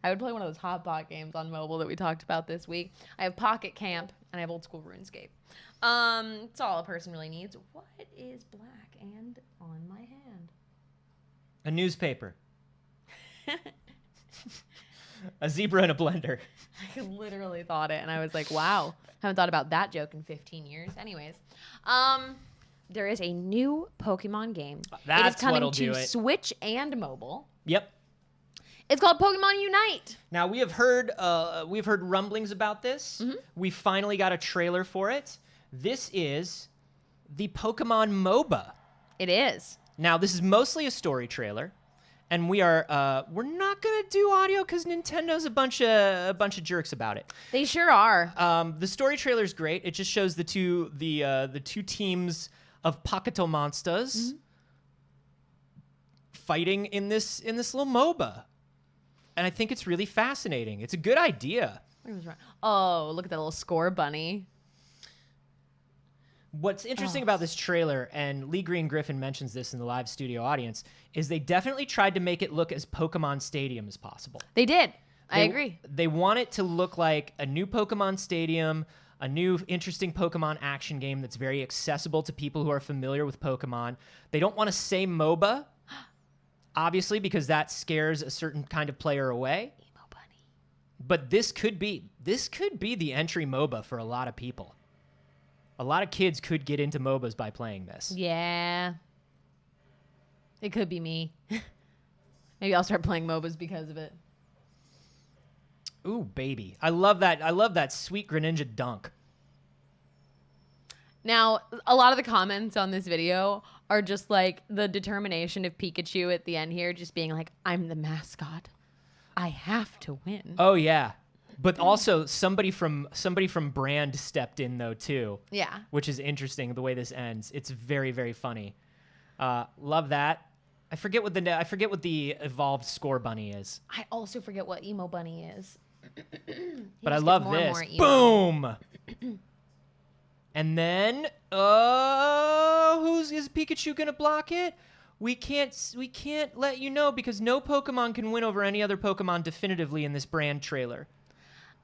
I would play one of those hot pot games on mobile that we talked about this week. I have Pocket Camp and I have Old School RuneScape. It's all a person really needs. What is black and on my hand? A newspaper. A zebra in a blender. I literally thought it and I was like, wow. Haven't thought about that joke in 15 years. Anyways, there is a new Pokemon game. That's it is coming what'll to do it. Switch and mobile. Yep. It's called Pokemon Unite. Now we've heard rumblings about this. We finally got a trailer for it. This is the Pokemon MOBA. It is. Now this is mostly a story trailer, and we're not gonna do audio because Nintendo's a bunch of jerks about it. They sure are. The story trailer is great. It just shows the two teams of Pakato monsters fighting in this little MOBA. And I think it's really fascinating. It's a good idea. Oh, look at that little score bunny. What's interesting about this trailer, and Lee Green Griffin mentions this in the live studio audience, is they definitely tried to make it look as Pokemon Stadium as possible. They did. I agree. They want it to look like a new Pokemon Stadium, a new interesting Pokemon action game that's very accessible to people who are familiar with Pokemon. They don't want to say MOBA, obviously, because that scares a certain kind of player away. Emo bunny. But this could be the entry MOBA for a lot of people. A lot of kids could get into MOBAs by playing this. Yeah. It could be me. Maybe I'll start playing MOBAs because of it. Ooh, baby. I love that. I love that sweet Greninja dunk. Now, a lot of the comments on this video are just like the determination of Pikachu at the end here, just being like, I'm the mascot. I have to win. Oh, yeah. But also somebody from Brand stepped in though too. Yeah. Which is interesting the way this ends. It's very, very funny. Love that. I forget what the evolved score bunny is. I also forget what emo bunny is. But I love this. Boom. And then is Pikachu gonna block it? We can't let you know because no Pokemon can win over any other Pokemon definitively in this Brand trailer.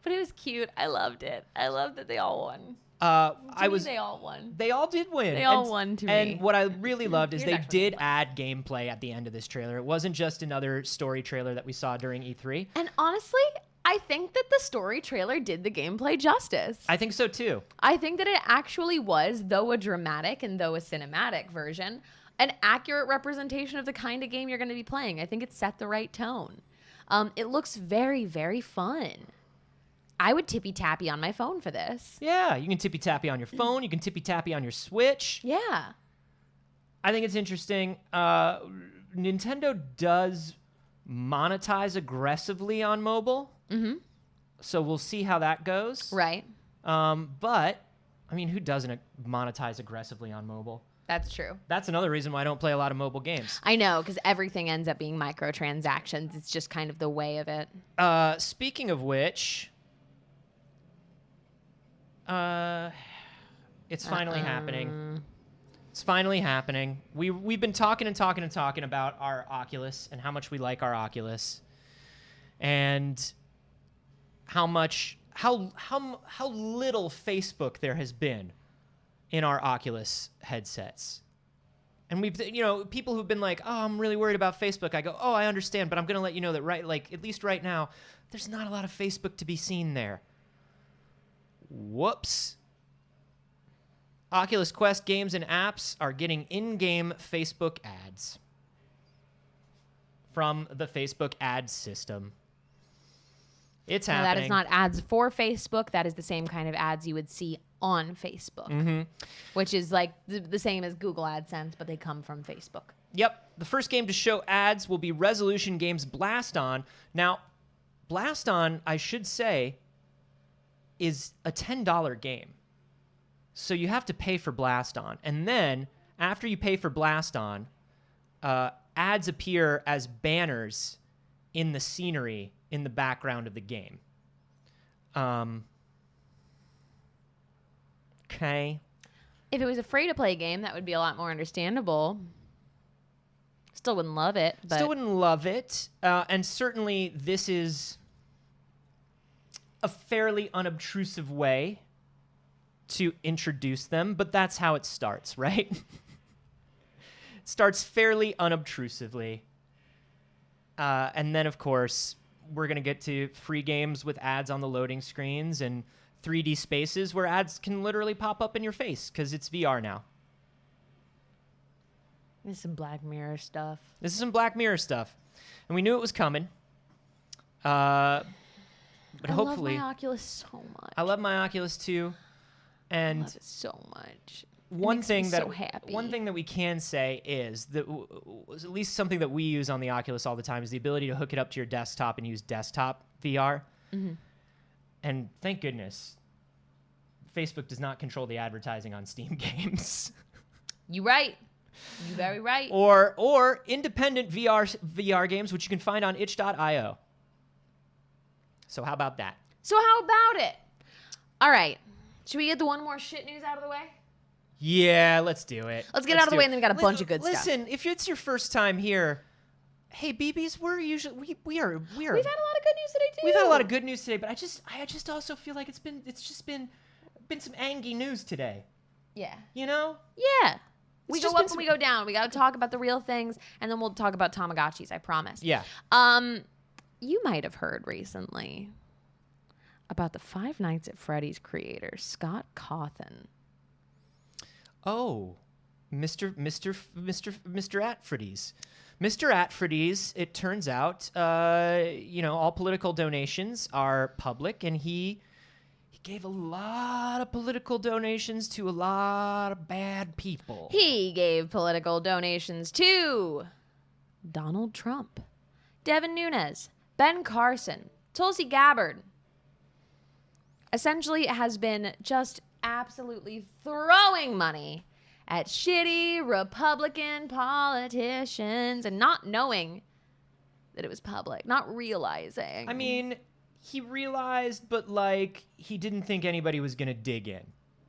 But it was cute. I loved it. I loved that they all won. They all won. They all did win. They all won to me. And what I really loved is Here's they actual did gameplay. add gameplay at the end of this trailer. It wasn't just another story trailer that we saw during E3. And honestly, I think that the story trailer did the gameplay justice. I think so too. I think that it actually was, though a dramatic and though a cinematic version, an accurate representation of the kind of game you're going to be playing. I think it set the right tone. It looks very, very fun. I would tippy-tappy on my phone for this. Yeah, you can tippy-tappy on your phone. You can tippy-tappy on your Switch. Yeah. I think it's interesting. Nintendo does monetize aggressively on mobile. Mm-hmm. So we'll see how that goes. Right. But, I mean, who doesn't monetize aggressively on mobile? That's true. That's another reason why I don't play a lot of mobile games. I know, because everything ends up being microtransactions. It's just kind of the way of it. Speaking of which, it's finally happening. It's finally happening. We've been talking about our Oculus and how much we like our Oculus, and how little Facebook there has been in our Oculus headsets. And we've, people who've been like, oh, I'm really worried about Facebook. I go, oh, I understand, but I'm going to let you know that at least right now, there's not a lot of Facebook to be seen there. Whoops. Oculus Quest games and apps are getting in-game Facebook ads from the Facebook ads system. It's Now, happening. that is not ads for Facebook. That is the same kind of ads you would see on Facebook, which is like the same as Google AdSense, but they come from Facebook. Yep. The first game to show ads will be Resolution Games Blast On. Now, Blast On, I should say, is a $10 game. So you have to pay for Blast On. And then, after you pay for Blast On, ads appear as banners in the scenery in the background of the game. Okay. If it was a free-to-play game, that would be a lot more understandable. Still wouldn't love it, but Still wouldn't love it. And certainly this is a fairly unobtrusive way to introduce them, but that's how it starts, right? It starts fairly unobtrusively. And then, of course, we're going to get to free games with ads on the loading screens and 3D spaces where ads can literally pop up in your face because it's VR now. This is some Black Mirror stuff. This is some Black Mirror stuff. And we knew it was coming. But hopefully... I love my Oculus so much. I love my Oculus too. And I love it so much. one makes me thing that so happy. one thing that we can say is that at least something that we use on the Oculus all the time is the ability to hook it up to your desktop and use desktop VR. Mm-hmm. And thank goodness, Facebook does not control the advertising on Steam games. You right. You very right. or independent VR games, which you can find on itch.io. So how about that? So how about it? All right. Should we get the one more shit news out of the way? Yeah, let's do it. Let's get it out of the way, and then we got a bunch of good stuff. Listen, if it's your first time here, hey, BBs, we're usually we are. We've had a lot of good news today too. We've had a lot of good news today, but I just also feel like it's just been some angry news today. Yeah. You know? Yeah. We just go been up and we go down. We got to talk about the real things, and then we'll talk about Tamagotchis, I promise. Yeah. You might have heard recently about the Five Nights at Freddy's creator, Scott Cawthon. Oh, Mr. Atfreddy's. Mr. Atfreddy's, it turns out, all political donations are public, and he gave a lot of political donations to a lot of bad people. He gave political donations to Donald Trump, Devin Nunes, Ben Carson, Tulsi Gabbard. Essentially, has been just absolutely throwing money at shitty Republican politicians and not knowing that it was public, not realizing. I mean, he realized, but he didn't think anybody was going to dig in.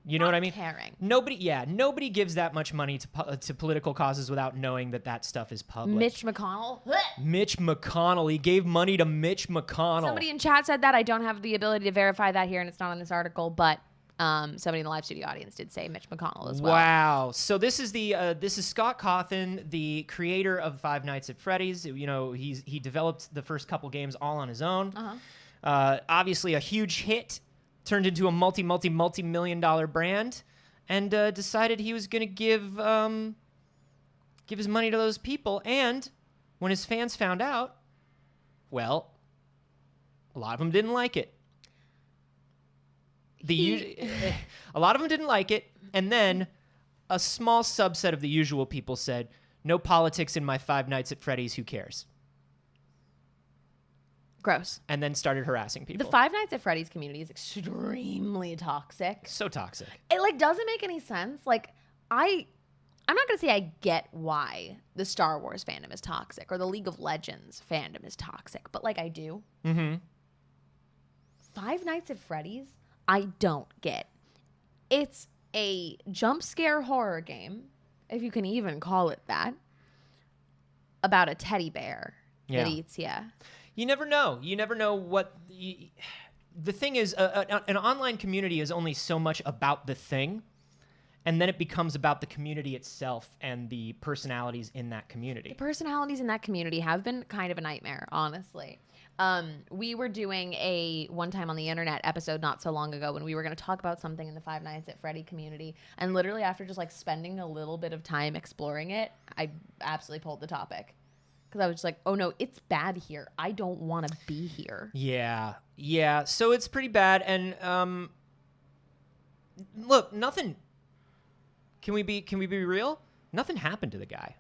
You know what I mean? Caring. Nobody gives that much money to political causes without knowing that stuff is public. Mitch McConnell. Mitch McConnell. He gave money to Mitch McConnell. Somebody in chat said that. I don't have the ability to verify that here, and it's not on this article, but somebody in the live studio audience did say Mitch McConnell as well. Wow. So this is Scott Cawthon, the creator of Five Nights at Freddy's. You know, he developed the first couple games all on his own. Obviously a huge hit, turned into a multi-million-dollar brand, and decided he was going to give his money to those people. And when his fans found out, well, a lot of them didn't like it. A lot of them didn't like it, and then a small subset of the usual people said, "No politics in my Five Nights at Freddy's. Who cares?" Gross. And then started harassing people. The Five Nights at Freddy's community is extremely toxic. So toxic. It doesn't make any sense. I'm not gonna say I get why the Star Wars fandom is toxic or the League of Legends fandom is toxic, but I do. Mm-hmm. Five Nights at Freddy's, I don't get. It's a jump scare horror game, if you can even call it that, about a teddy bear that eats you. You never know. You never know what... the thing is, an online community is only so much about the thing, and then it becomes about the community itself and the personalities in that community. The personalities in that community have been kind of a nightmare, honestly. We were doing a One Time on the Internet episode not so long ago when we were going to talk about something in the Five Nights at Freddy community. And literally after just spending a little bit of time exploring it, I absolutely pulled the topic. Because I was just oh no, it's bad here. I don't want to be here. Yeah. Yeah. So it's pretty bad. And look, nothing... Can we be real? Nothing happened to the guy.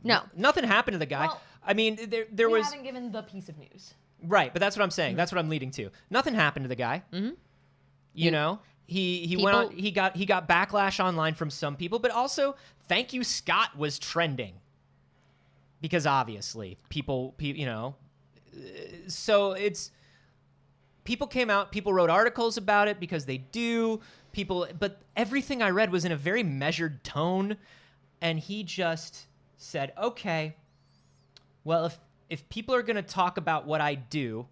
No. Nothing happened to the guy. Well, I mean, there was... We haven't given the piece of news. Right, but that's what I'm saying. Mm-hmm. That's what I'm leading to. Nothing happened to the guy. Mm-hmm. You know, he went on, he got backlash online from some people, but also Thank You Scott was trending. Because obviously, people, you know, so it's... People came out, people wrote articles about it because they do. But everything I read was in a very measured tone, and he just said, okay, well, if people are going to talk about what I do,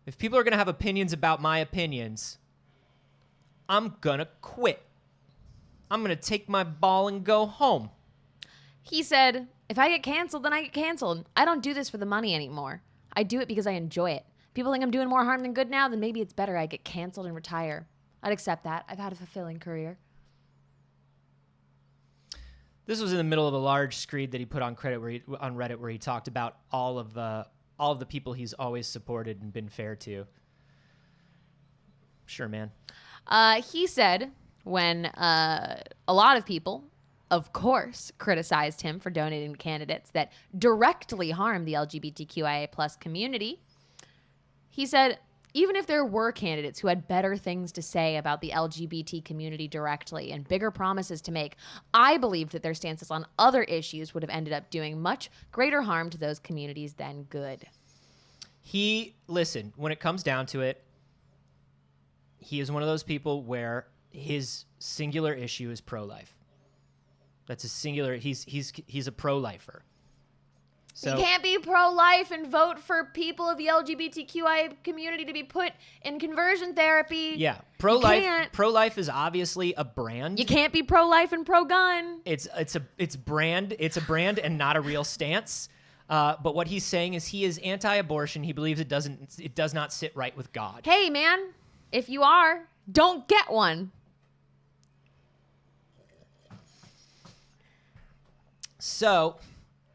if people are going to have opinions about my opinions, I'm going to quit. I'm going to take my ball and go home. He said, if I get canceled, then I get canceled. I don't do this for the money anymore. I do it because I enjoy it. People think I'm doing more harm than good now, then maybe it's better I get canceled and retire. I'd accept that. I've had a fulfilling career. This was in the middle of a large screed that he put on Reddit where he talked about all of the people he's always supported and been fair to. Sure, man. He said when a lot of people, of course, criticized him for donating to candidates that directly harm the LGBTQIA plus community, he said, even if there were candidates who had better things to say about the LGBT community directly and bigger promises to make, I believe that their stances on other issues would have ended up doing much greater harm to those communities than good. Listen, when it comes down to it, he is one of those people where his singular issue is pro-life. That's a singular, he's a pro-lifer. So, you can't be pro-life and vote for people of the LGBTQI community to be put in conversion therapy. Yeah, pro-life is obviously a brand. You can't be pro-life and pro-gun. It's a brand and not a real stance. But what he's saying is he is anti-abortion. He believes it does not sit right with God. Hey, man, if you are, don't get one. So,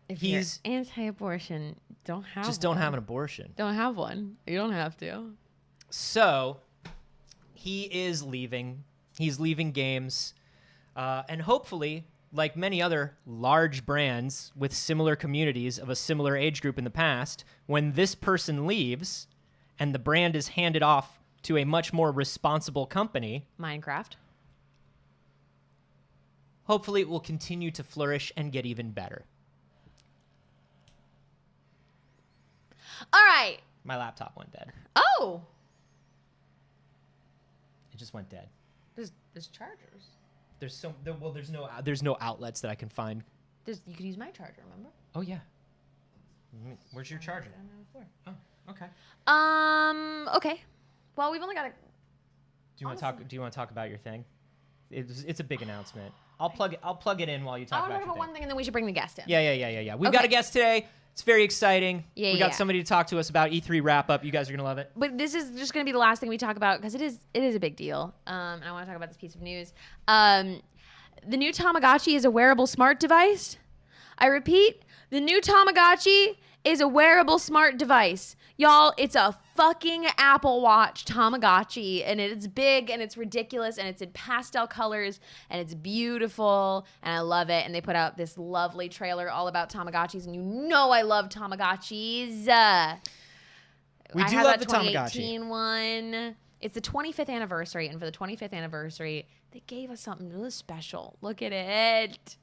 if he's you're anti-abortion, don't have don't have an abortion. Don't have one. You don't have to. So, he is leaving. He's leaving games. And hopefully, like many other large brands with similar communities of a similar age group in the past, when this person leaves and the brand is handed off to a much more responsible company... Minecraft. Hopefully, it will continue to flourish and get even better. All right. My laptop went dead. Oh. It just went dead. There's chargers. There's no outlets that I can find. You could use my charger, remember? Oh yeah. Where's your charger? Oh, okay. Okay. Well, we've only got a... Do you want to talk about your thing? It's a big announcement. I'll plug it in while you I talk want to about talk your about one thing. thing, and then we should bring the guest in. Yeah. We've got Okay. a guest today. It's very exciting. Yeah, we got yeah. somebody to talk to us about E3 wrap up. You guys are gonna love it. But this is just going to be the last thing we talk about because it is a big deal. And I want to talk about this piece of news. The new Tamagotchi is a wearable smart device. I repeat, the new Tamagotchi is a wearable smart device. Y'all, it's a fucking Apple Watch Tamagotchi, and it's big, and it's ridiculous, and it's in pastel colors, and it's beautiful, and I love it. And they put out this lovely trailer all about Tamagotchis, and you know I love Tamagotchis. We I do have love that the Tamagotchi. 2018 one. It's the 25th anniversary, and for the 25th anniversary, they gave us something really special. Look at it.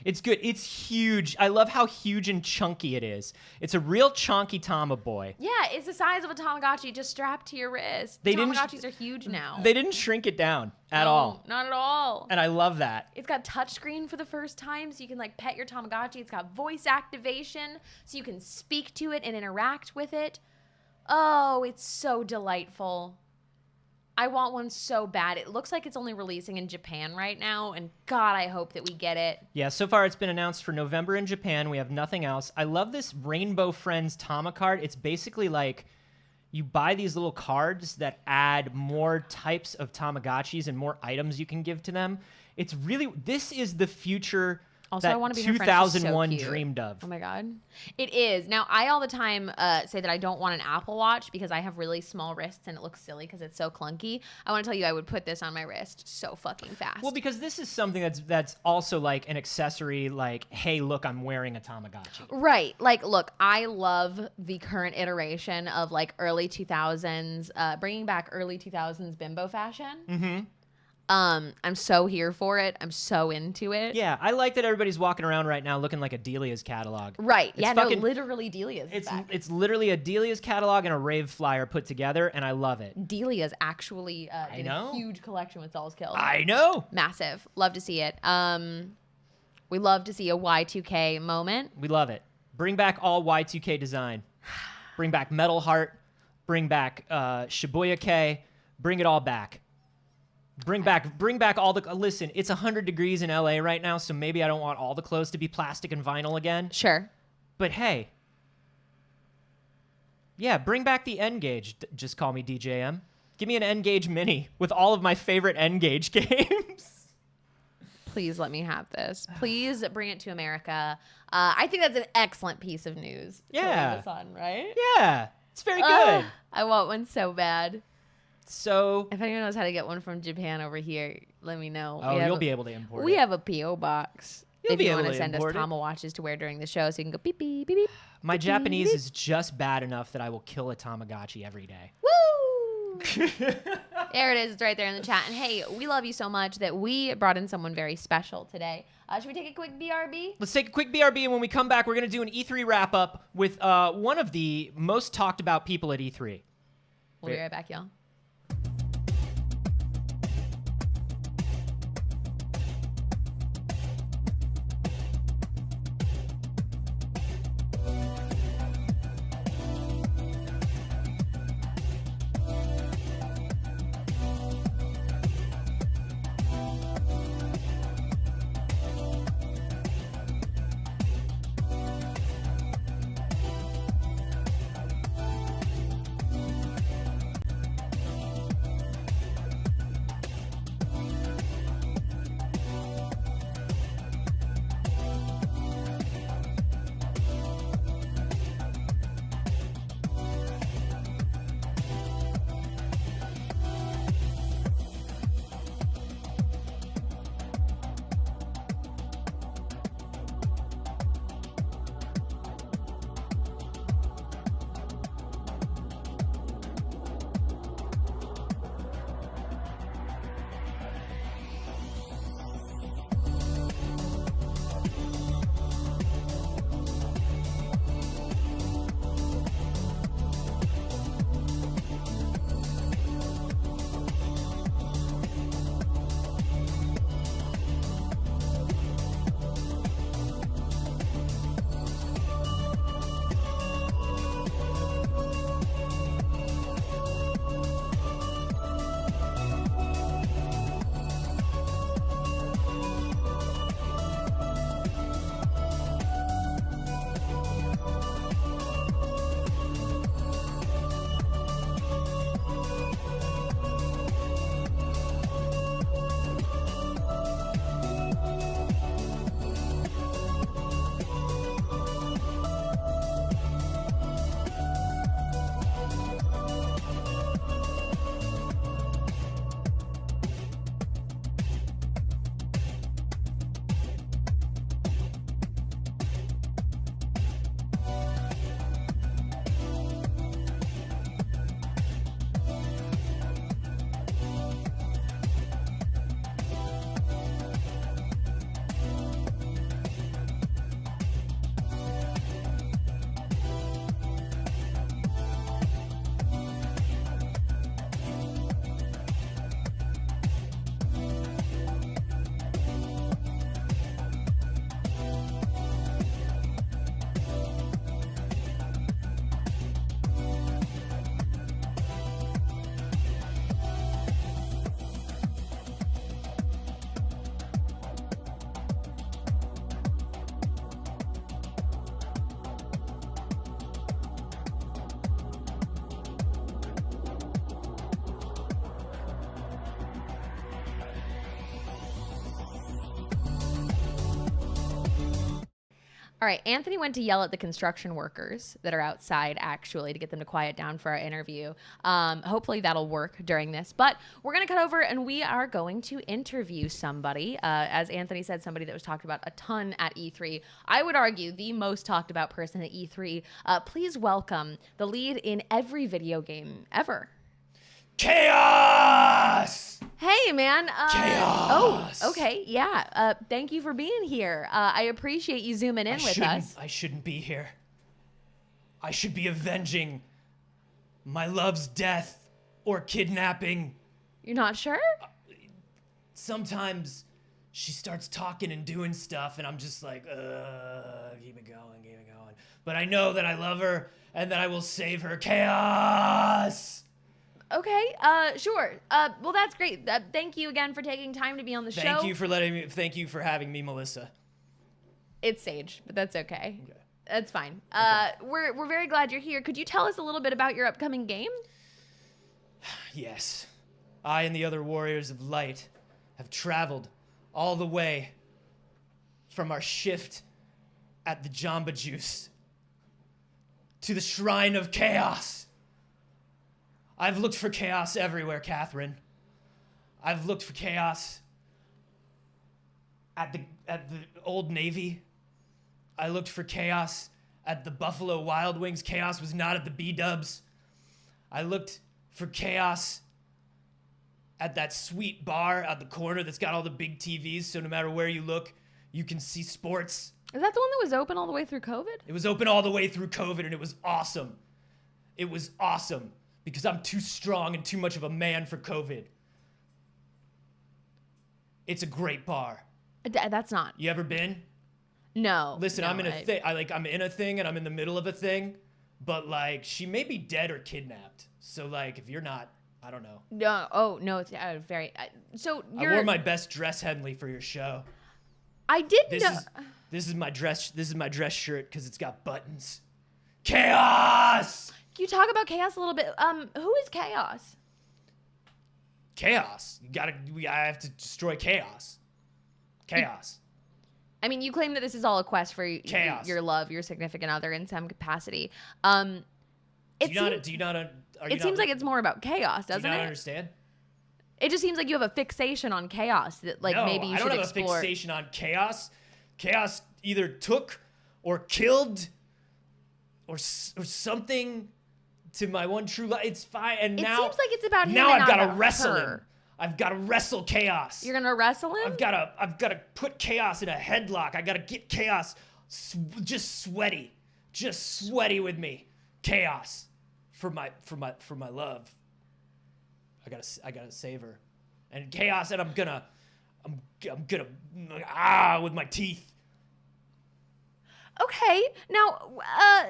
It's good. It's huge. I love how huge and chunky it is. It's a real chunky Tama boy. Yeah, it's the size of a Tamagotchi just strapped to your wrist. They didn't- Tamagotchis are huge now. They didn't shrink it down at No, all. Not at all. And I love that. It's got touchscreen for the first time, so you can like pet your Tamagotchi. It's got voice activation, so you can speak to it and interact with it. Oh, it's so delightful. I want one so bad. It looks like it's only releasing in Japan right now, and God, I hope that we get it. Yeah, so far it's been announced for November in Japan. We have nothing else. I love this Rainbow Friends Tama card. It's basically like you buy these little cards that add more types of Tamagotchis and more items you can give to them. It's really, this is the future Also, that I wanna be her friend. She's so 2001 cute. dreamed of. Oh my God. It is. Now, I all the time say that I don't want an Apple Watch because I have really small wrists and it looks silly because it's so clunky. I want to tell you, I would put this on my wrist so fucking fast. Well, because this is something that's also like an accessory, like, hey, look, I'm wearing a Tamagotchi. Right. Like, look, I love the current iteration of like early 2000s, bringing back early 2000s bimbo fashion. Mm-hmm. I'm so here for it. I'm so into it. Yeah, I like that everybody's walking around right now looking like a Delia's catalog. Right. It's Yeah, fucking- no, literally Delia's is back. It's literally a Delia's catalog and a rave flyer put together, and I love it. Delia's actually did know. a huge collection with Dolls Killed. I know. Massive. Love to see it. We love to see a Y2K moment. We love it. Bring back all Y2K design. Bring back Metal Heart. Bring back Shibuya K. Bring it all back. Bring back all the. Listen, it's 100 degrees in LA right now, so maybe I don't want all the clothes to be plastic and vinyl again. Sure. But hey, yeah, bring back the N-Gage. Just call me DJM. Give me an N-Gage Mini with all of my favorite N-Gage games. Please let me have this. Please bring it to America. I think that's an excellent piece of news. Yeah. To leave us on, right? Yeah, it's very good. I want one so bad. So, If anyone knows how to get one from Japan over here, let me know. oh, you'll be able to import We it. have a P.O. box. You'll if be you able want to to send us import it. Tama watches to wear during the show, so you can go beep, beep, beep, beep. My beep, Japanese beep. is just bad enough that I will kill a Tamagotchi every day. Woo! There it is. It's right there in the chat. And hey, we love you so much that we brought in someone very special today. Should we take a quick BRB? Let's take a quick BRB, and when we come back, we're going to do an E3 wrap-up with one of the most talked about people at E3. We'll be right back, y'all. All right, Anthony went to yell at the construction workers that are outside, actually, to get them to quiet down for our interview. Hopefully that'll work during this. But we're going to cut over and we are going to interview somebody. As Anthony said, somebody that was talked about a ton at E3. I would argue the most talked about person at E3. Please welcome the lead in every video game ever. Chaos! Hey, man. Chaos! Oh, okay. Yeah. Thank you for being here. I appreciate you zooming in with us. I shouldn't be here. I should be avenging my love's death or kidnapping. You're not sure? Sometimes she starts talking and doing stuff, and I'm just like, keep it going. But I know that I love her and that I will save her. Chaos! Okay, sure. Well, that's great. Thank you again for taking time to be on the show. Thank you for having me, Melissa. It's Saige, but that's okay. Okay. That's fine. Okay. We're very glad you're here. Could you tell us a little bit about your upcoming game? Yes. I and the other warriors of light have traveled all the way from our shift at the Jamba Juice to the Shrine of Chaos. I've looked for chaos everywhere, Catherine. I've looked for chaos at the Old Navy. I looked for chaos at the Buffalo Wild Wings. Chaos was not at the B-Dubs. I looked for chaos at that sweet bar at the corner that's got all the big TVs, so no matter where you look, you can see sports. Is that the one that was open all the way through COVID? It was open all the way through COVID, and it was awesome. It was awesome. Because I'm too strong and too much of a man for COVID. It's a great bar. That's not. You ever been? No. Listen, no, I'm in a thing. I'm in a thing and I'm in the middle of a thing, but like she may be dead or kidnapped. So like if you're not, I don't know. No. Oh no, it's very. So you're. I wore my best dress Henley for your show. I did know. This is my dress. This is my dress shirt because it's got buttons. Chaos. Can you talk about Chaos a little bit? Who is Chaos? Chaos. I have to destroy chaos. Chaos. I mean, you claim that this is all a quest for Chaos. Your love, your significant other in some capacity. It seems like it's more about chaos, doesn't Do you not it? understand? It just seems like you have a fixation on chaos that, like, No, maybe you should explore. I don't have a fixation on chaos. Chaos either took or killed or something to my one true love. It's fine. And It now seems like it's about him now and I've not got to about wrestle her. him. I've got to wrestle chaos. You're gonna wrestle him? I've got to put chaos in a headlock. I got to get chaos just sweaty with me. Chaos for my love. I gotta save her, and chaos, and I'm gonna with my teeth. Okay, now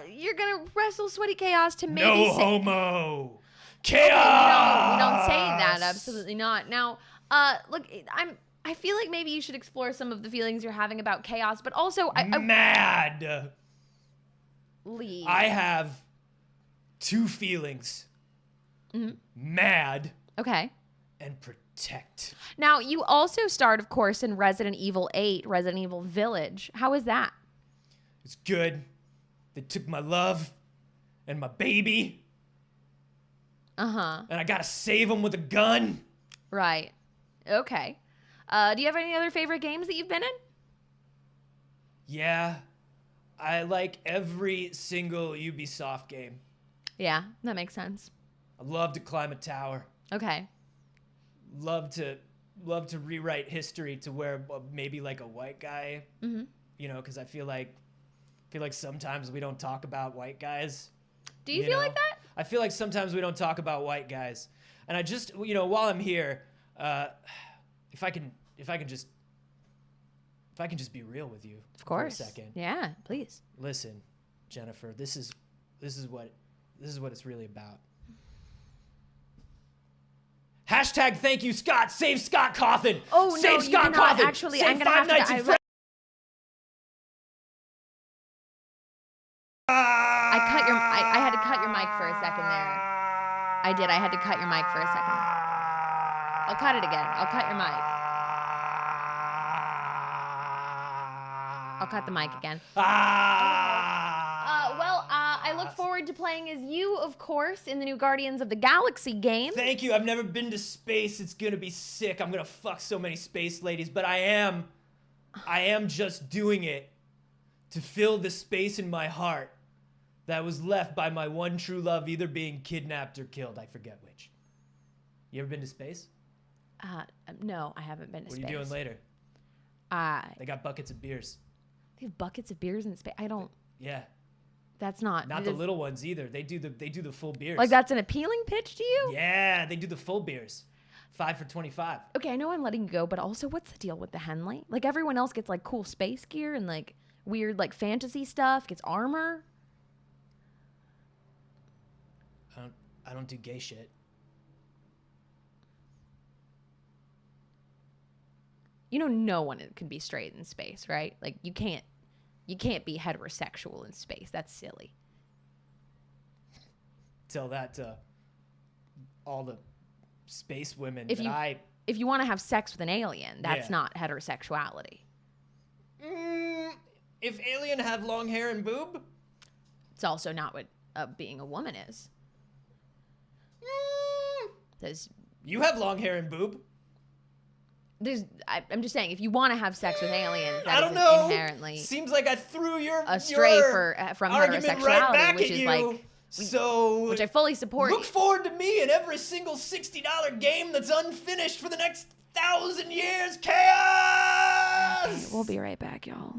you're gonna wrestle sweaty chaos to maybe No sa- homo. Okay, Chaos. we don't say that. Absolutely not. Now, look, I feel like maybe you should explore some of the feelings you're having about chaos, but also Mad. leave. I have two feelings. Mm-hmm. Mad Okay. and protect. Now, you also starred, of course, in Resident Evil 8, Resident Evil Village. How is that? It's good. They took my love and my baby, Uh-huh. and I gotta save them with a gun. Right. Okay. Do you have any other favorite games that you've been in? Yeah, I like every single Ubisoft game. Yeah, that makes sense. I love to climb a tower. Okay. Love to rewrite history to where maybe like a white guy, Mm-hmm. you know, because I feel like sometimes we don't talk about white guys. Do you feel know? like that? I feel like sometimes we don't talk about white guys, and I just, you know, while I'm here, if I can just be real with you Of course. for a second. Yeah, please. Listen, Jennifer, this is what it's really about. Hashtag thank you, Scott. Save Scott Cawthon. Oh, Save no, you Scott cannot. Cawthon. Actually, Save I'm gonna Five have to- Nights at Freddy's. I had to cut your mic for a second there. I did. I had to cut your mic for a second. I'll cut it again. I'll cut your mic. I'll cut the mic again. I look forward to playing as you, of course, in the new Guardians of the Galaxy game. Thank you. I've never been to space. It's gonna be sick. I'm gonna fuck so many space ladies, but I am just doing it to fill the space in my heart that was left by my one true love either being kidnapped or killed. I forget which. You ever been to space? No, I haven't been to space. What are you doing later? They got buckets of beers. They have buckets of beers in space. I don't. Yeah. That's not. Not the little ones either. They do the full beers. Like that's an appealing pitch to you? Yeah, they do the full beers. 5 for $25. Okay, I know I'm letting you go, but also what's the deal with the Henley? Like everyone else gets like cool space gear and like weird like fantasy stuff, gets armor. I don't do gay shit. You know, no one can be straight in space, right? Like you can't be heterosexual in space. That's silly. Tell that to all the space women If you want to have sex with an alien, that's not heterosexuality. If alien have long hair and boob? It's also not what being a woman is. You have long hair and boob. I'm just saying, if you want to have sex with aliens, that I don't isn't know. inherently Seems like I threw your astray from argument heterosexuality, right back which at is you. like, which I fully support. Look forward to me in every single $60 game that's unfinished for the next 1,000 years. Chaos! Okay, we'll be right back, y'all.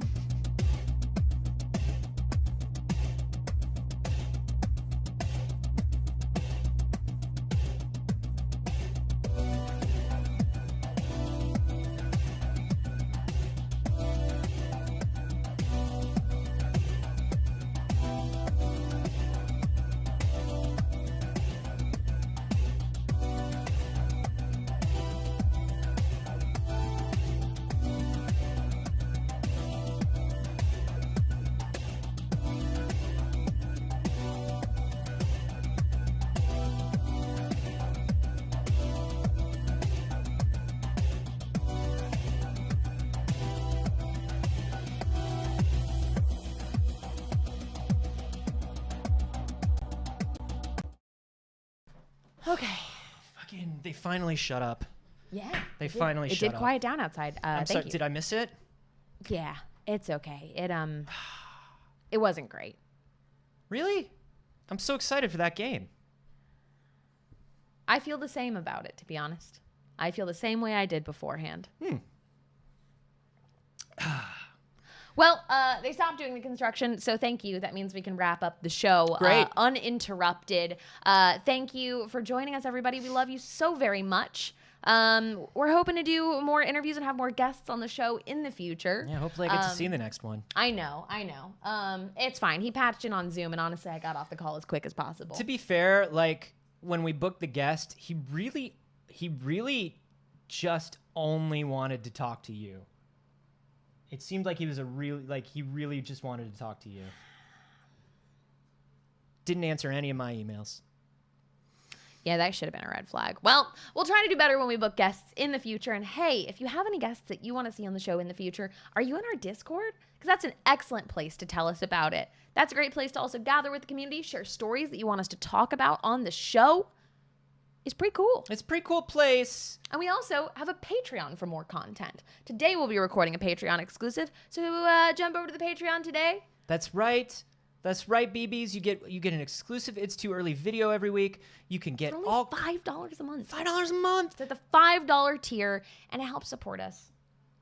Okay. Fucking, they finally shut up. Yeah. They finally it shut up. did quiet down outside. I'm thank sorry, you. did I miss it? Yeah, it's okay. It wasn't great. Really? I'm so excited for that game. I feel the same about it, to be honest. I feel the same way I did beforehand. Well, they stopped doing the construction, so thank you. That means we can wrap up the show Great. Uninterrupted. Thank you for joining us, everybody. We love you so very much. We're hoping to do more interviews and have more guests on the show in the future. Yeah, hopefully I get to see the next one. I know. It's fine. He patched in on Zoom, and honestly, I got off the call as quick as possible. To be fair, like when we booked the guest, he really just only wanted to talk to you. It seemed like he really just wanted to talk to you. Didn't answer any of my emails. Yeah, that should have been a red flag. Well, we'll try to do better when we book guests in the future. And hey, if you have any guests that you want to see on the show in the future, are you in our Discord? Because that's an excellent place to tell us about it. That's a great place to also gather with the community, share stories that you want us to talk about on the show. It's pretty cool. It's a pretty cool place. And we also have a Patreon for more content. Today we'll be recording a Patreon exclusive. So jump over to the Patreon today. That's right. That's right, BBs. You get an exclusive It's Too Early video every week. You can get For only all $5 a month. $5 a month. It's at the $5 tier, and it helps support us.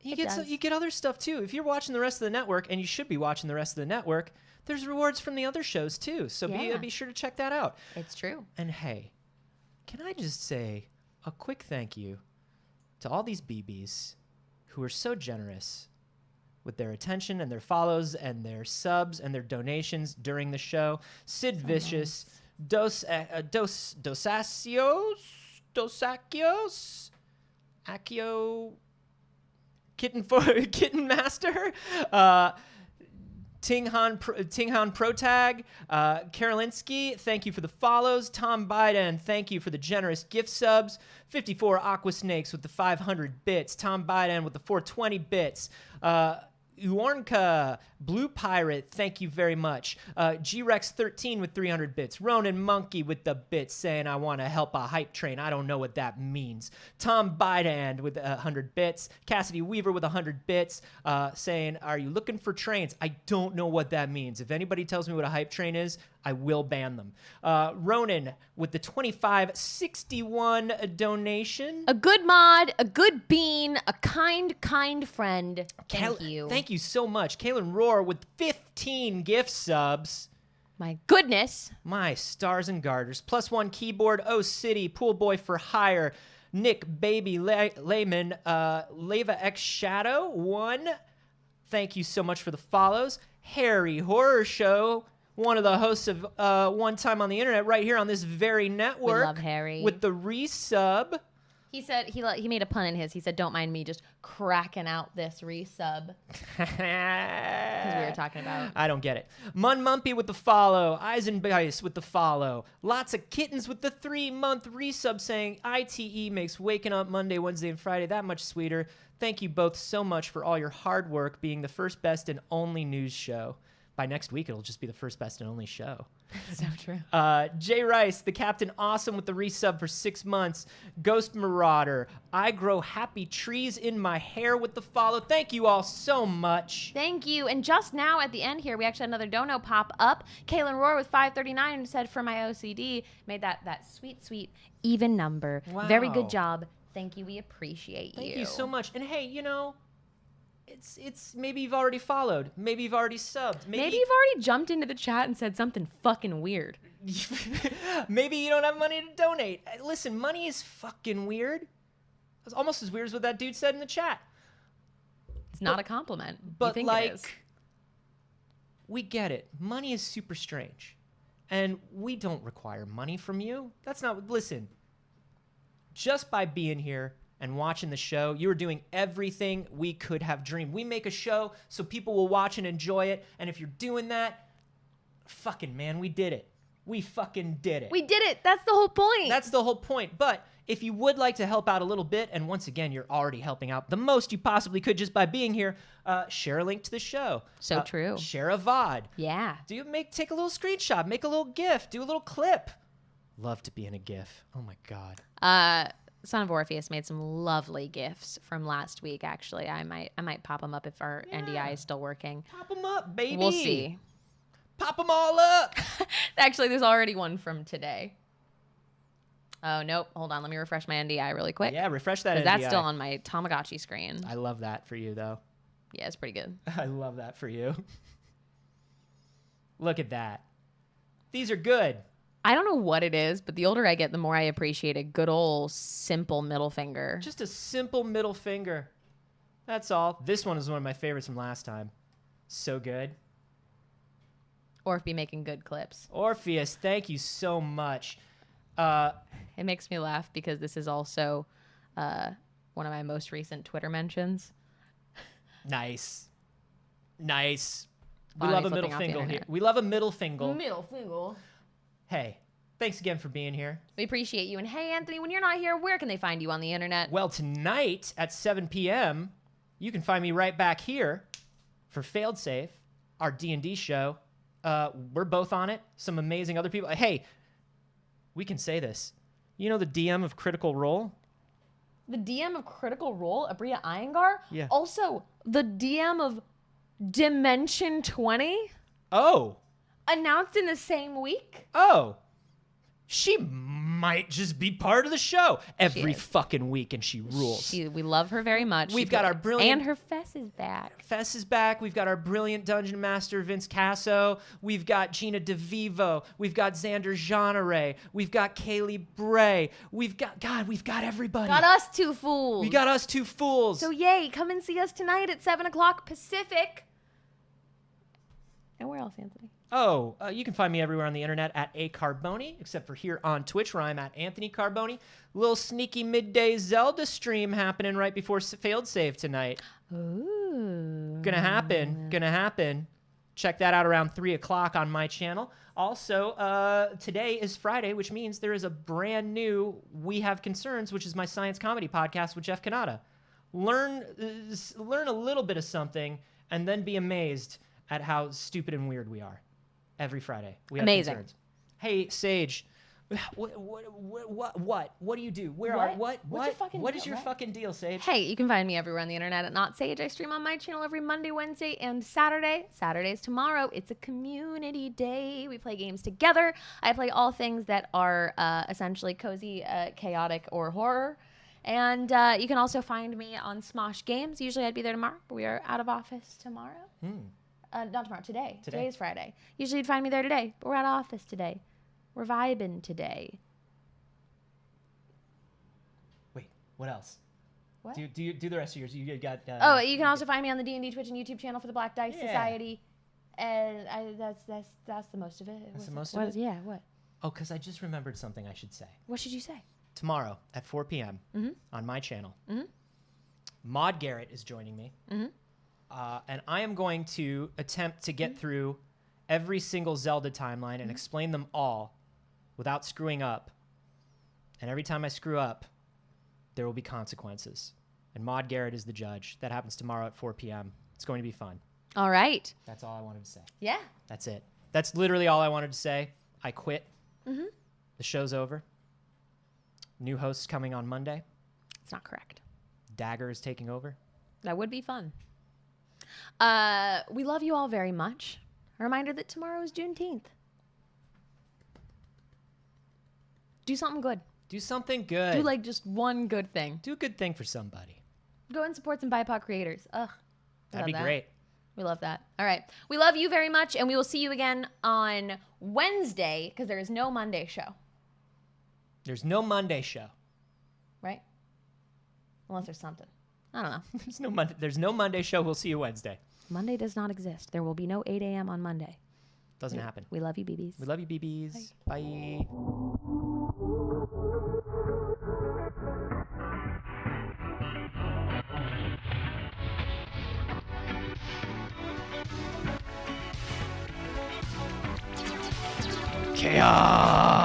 You get other stuff too. If you're watching the rest of the network, and you should be watching the rest of the network, there's rewards from the other shows too. So be sure to check that out. It's true. And hey, can I just say a quick thank you to all these BBs who are so generous with their attention and their follows and their subs and their donations during the show. Sid Vicious, Dosacios, Accio, Kitten Master, Tinghan Protag, Karolinsky, thank you for the follows. Tom Biden, thank you for the generous gift subs. 54 Aqua Snakes with the 500 bits. Tom Biden with the 420 bits. Uornka, Blue Pirate, thank you very much. G-Rex13 with 300 bits. Ronan Monkey with the bits saying, I want to help a hype train. I don't know what that means. Tom Bidand with 100 bits. Cassidy Weaver with 100 bits saying, are you looking for trains? I don't know what that means. If anybody tells me what a hype train is, I will ban them. Ronan with the 2561 donation. A good mod, a good bean, a kind friend. Thank you. Thank you so much. Kaylin Roar with 15 gift subs. My goodness. My stars and garters. +1 keyboard. O City. Pool Boy for Hire. Nick Baby Layman. Leva X Shadow 1. Thank you so much for the follows. Harry Horror Show. One of the hosts of One Time on the Internet right here on this very network. We love Harry. With the resub. He said he made a pun in his. He said, "Don't mind me just cracking out this resub," because we were talking about. I don't get it. Mun Mumpy with the follow. Eisenbeis with the follow. Lots of kittens with the 3-month resub saying ITE makes waking up Monday, Wednesday, and Friday that much sweeter. Thank you both so much for all your hard work being the first, best, and only news show. By next week, it'll just be the first, best, and only show. So true. Jay Rice, the Captain Awesome with the resub for 6 months. Ghost Marauder. I grow happy trees in my hair with the follow. Thank you all so much. Thank you. And just now at the end here, we actually had another dono pop up. Kaylin Roar with 539 said, for my OCD, made that sweet even number. Wow. Very good job. Thank you. We appreciate you. Thank you so much. And hey, it's maybe you've already followed. Maybe you've already subbed. Maybe you've already jumped into the chat and said something fucking weird. Maybe you don't have money to donate. Listen, money is fucking weird. It's almost as weird as what that dude said in the chat. It's not a compliment. But you think like, it is. we get it. Money is super strange. And we don't require money from you. That's not, listen, just by being here and watching the show, you are doing everything we could have dreamed. We make a show so people will watch and enjoy it. And if you're doing that, fucking man, we did it. We fucking did it. We did it. That's the whole point. That's the whole point. But if you would like to help out a little bit, and once again, you're already helping out the most you possibly could just by being here, share a link to the show. So true. Share a VOD. Yeah. Take a little screenshot, make a little GIF, do a little clip. Love to be in a GIF. Oh my God. Son of Orpheus made some lovely gifts from last week. Actually, I might pop them up if our NDI is still working. Pop them up, baby. We'll see. Pop them all up. Actually, there's already one from today. Oh nope! Hold on, let me refresh my NDI really quick. Yeah, refresh that NDI. That's still on my Tamagotchi screen. I love that for you, though. Yeah, it's pretty good. I love that for you. Look at that. These are good. I don't know what it is, but the older I get, the more I appreciate a good old simple middle finger. Just a simple middle finger. That's all. This one is one of my favorites from last time. So good. Orphe making good clips. Orpheus, thank you so much. It makes me laugh because this is also one of my most recent Twitter mentions. Nice. Nice. We Finally love a flipping middle off the finger here. internet. We love a middle finger. Middle finger. Hey, thanks again for being here. We appreciate you. And hey, Anthony, when you're not here, where can they find you on the internet? Well, tonight at 7 p.m., you can find me right back here for Failed Safe, our D&D show. We're both on it. Some amazing other people. Hey, we can say this. You know the DM of Critical Role? The DM of Critical Role, Abria Iyengar? Yeah. Also, the DM of Dimension 20? Oh. Announced in the same week? Oh. She might just be part of the show every is. fucking week, and she rules. We love her very much. We've got our brilliant... And her Fess is back. Fess is back. We've got our brilliant dungeon master, Vince Casso. We've got Gina DeVivo. We've got Xander Jeanneret. We've got Kaylee Bray. We've got everybody. Got us two fools. We got us two fools. So yay, come and see us tonight at 7 o'clock Pacific. And where else, Anthony? Oh, you can find me everywhere on the internet at Carboni, except for here on Twitch where I'm at Anthony Carboni. Little sneaky midday Zelda stream happening right before Failed Save tonight. Ooh. Gonna happen. Check that out around 3 o'clock on my channel. Also, today is Friday, which means there is a brand new We Have Concerns, which is my science comedy podcast with Jeff Kanata. Learn a little bit of something and then be amazed at how stupid and weird we are. Every Friday, we have Amazing. concerns. Hey, Saige, what do you do? Where What? are what? What's your fucking What deal, is your right? fucking deal, Saige? Hey, you can find me everywhere on the internet at Not Sage. I stream on my channel every Monday, Wednesday, and Saturday. Saturday's tomorrow. It's a community day. We play games together. I play all things that are essentially cozy, chaotic, or horror. And you can also find me on Smosh Games. Usually I'd be there tomorrow, but we are out of office tomorrow. Not tomorrow, today. Today. Today's Friday. Usually you'd find me there today, but we're out of office today. We're vibing today. Wait, what else? What? Do the rest of yours? You got. Oh, you can also find me on the D&D Twitch and YouTube channel for the Black Dice Yeah. Society. And that's the most of it. That's the What's most of it? Yeah, what? Oh, because I just remembered something I should say. What should you say? Tomorrow at 4 p.m. on my channel, Maud Garrett is joining me. And I am going to attempt to get through every single Zelda timeline and explain them all without screwing up. And every time I screw up, there will be consequences. And Maud Garrett is the judge. That happens tomorrow at 4 p.m. It's going to be fun. All right. That's all I wanted to say. Yeah. That's it. That's literally all I wanted to say. I quit. The show's over. New hosts coming on Monday. It's not correct. Dagger is taking over. That would be fun. We love you all very much. A reminder that tomorrow is Juneteenth. Do something good. Do something good. Do like just one good thing. Do a good thing for somebody. Go and support some BIPOC creators. Ugh. That'd be Love that. great. We love that. All right. We love you very much, and we will see you again on Wednesday because there is no Monday show, There's no Monday show. right? Unless there's something. I don't know. There's no Monday show. We'll see you Wednesday. Monday does not exist. There will be no 8 a.m. on Monday. Doesn't happen. We love you, BBs. We love you, BBs. Bye. Chaos.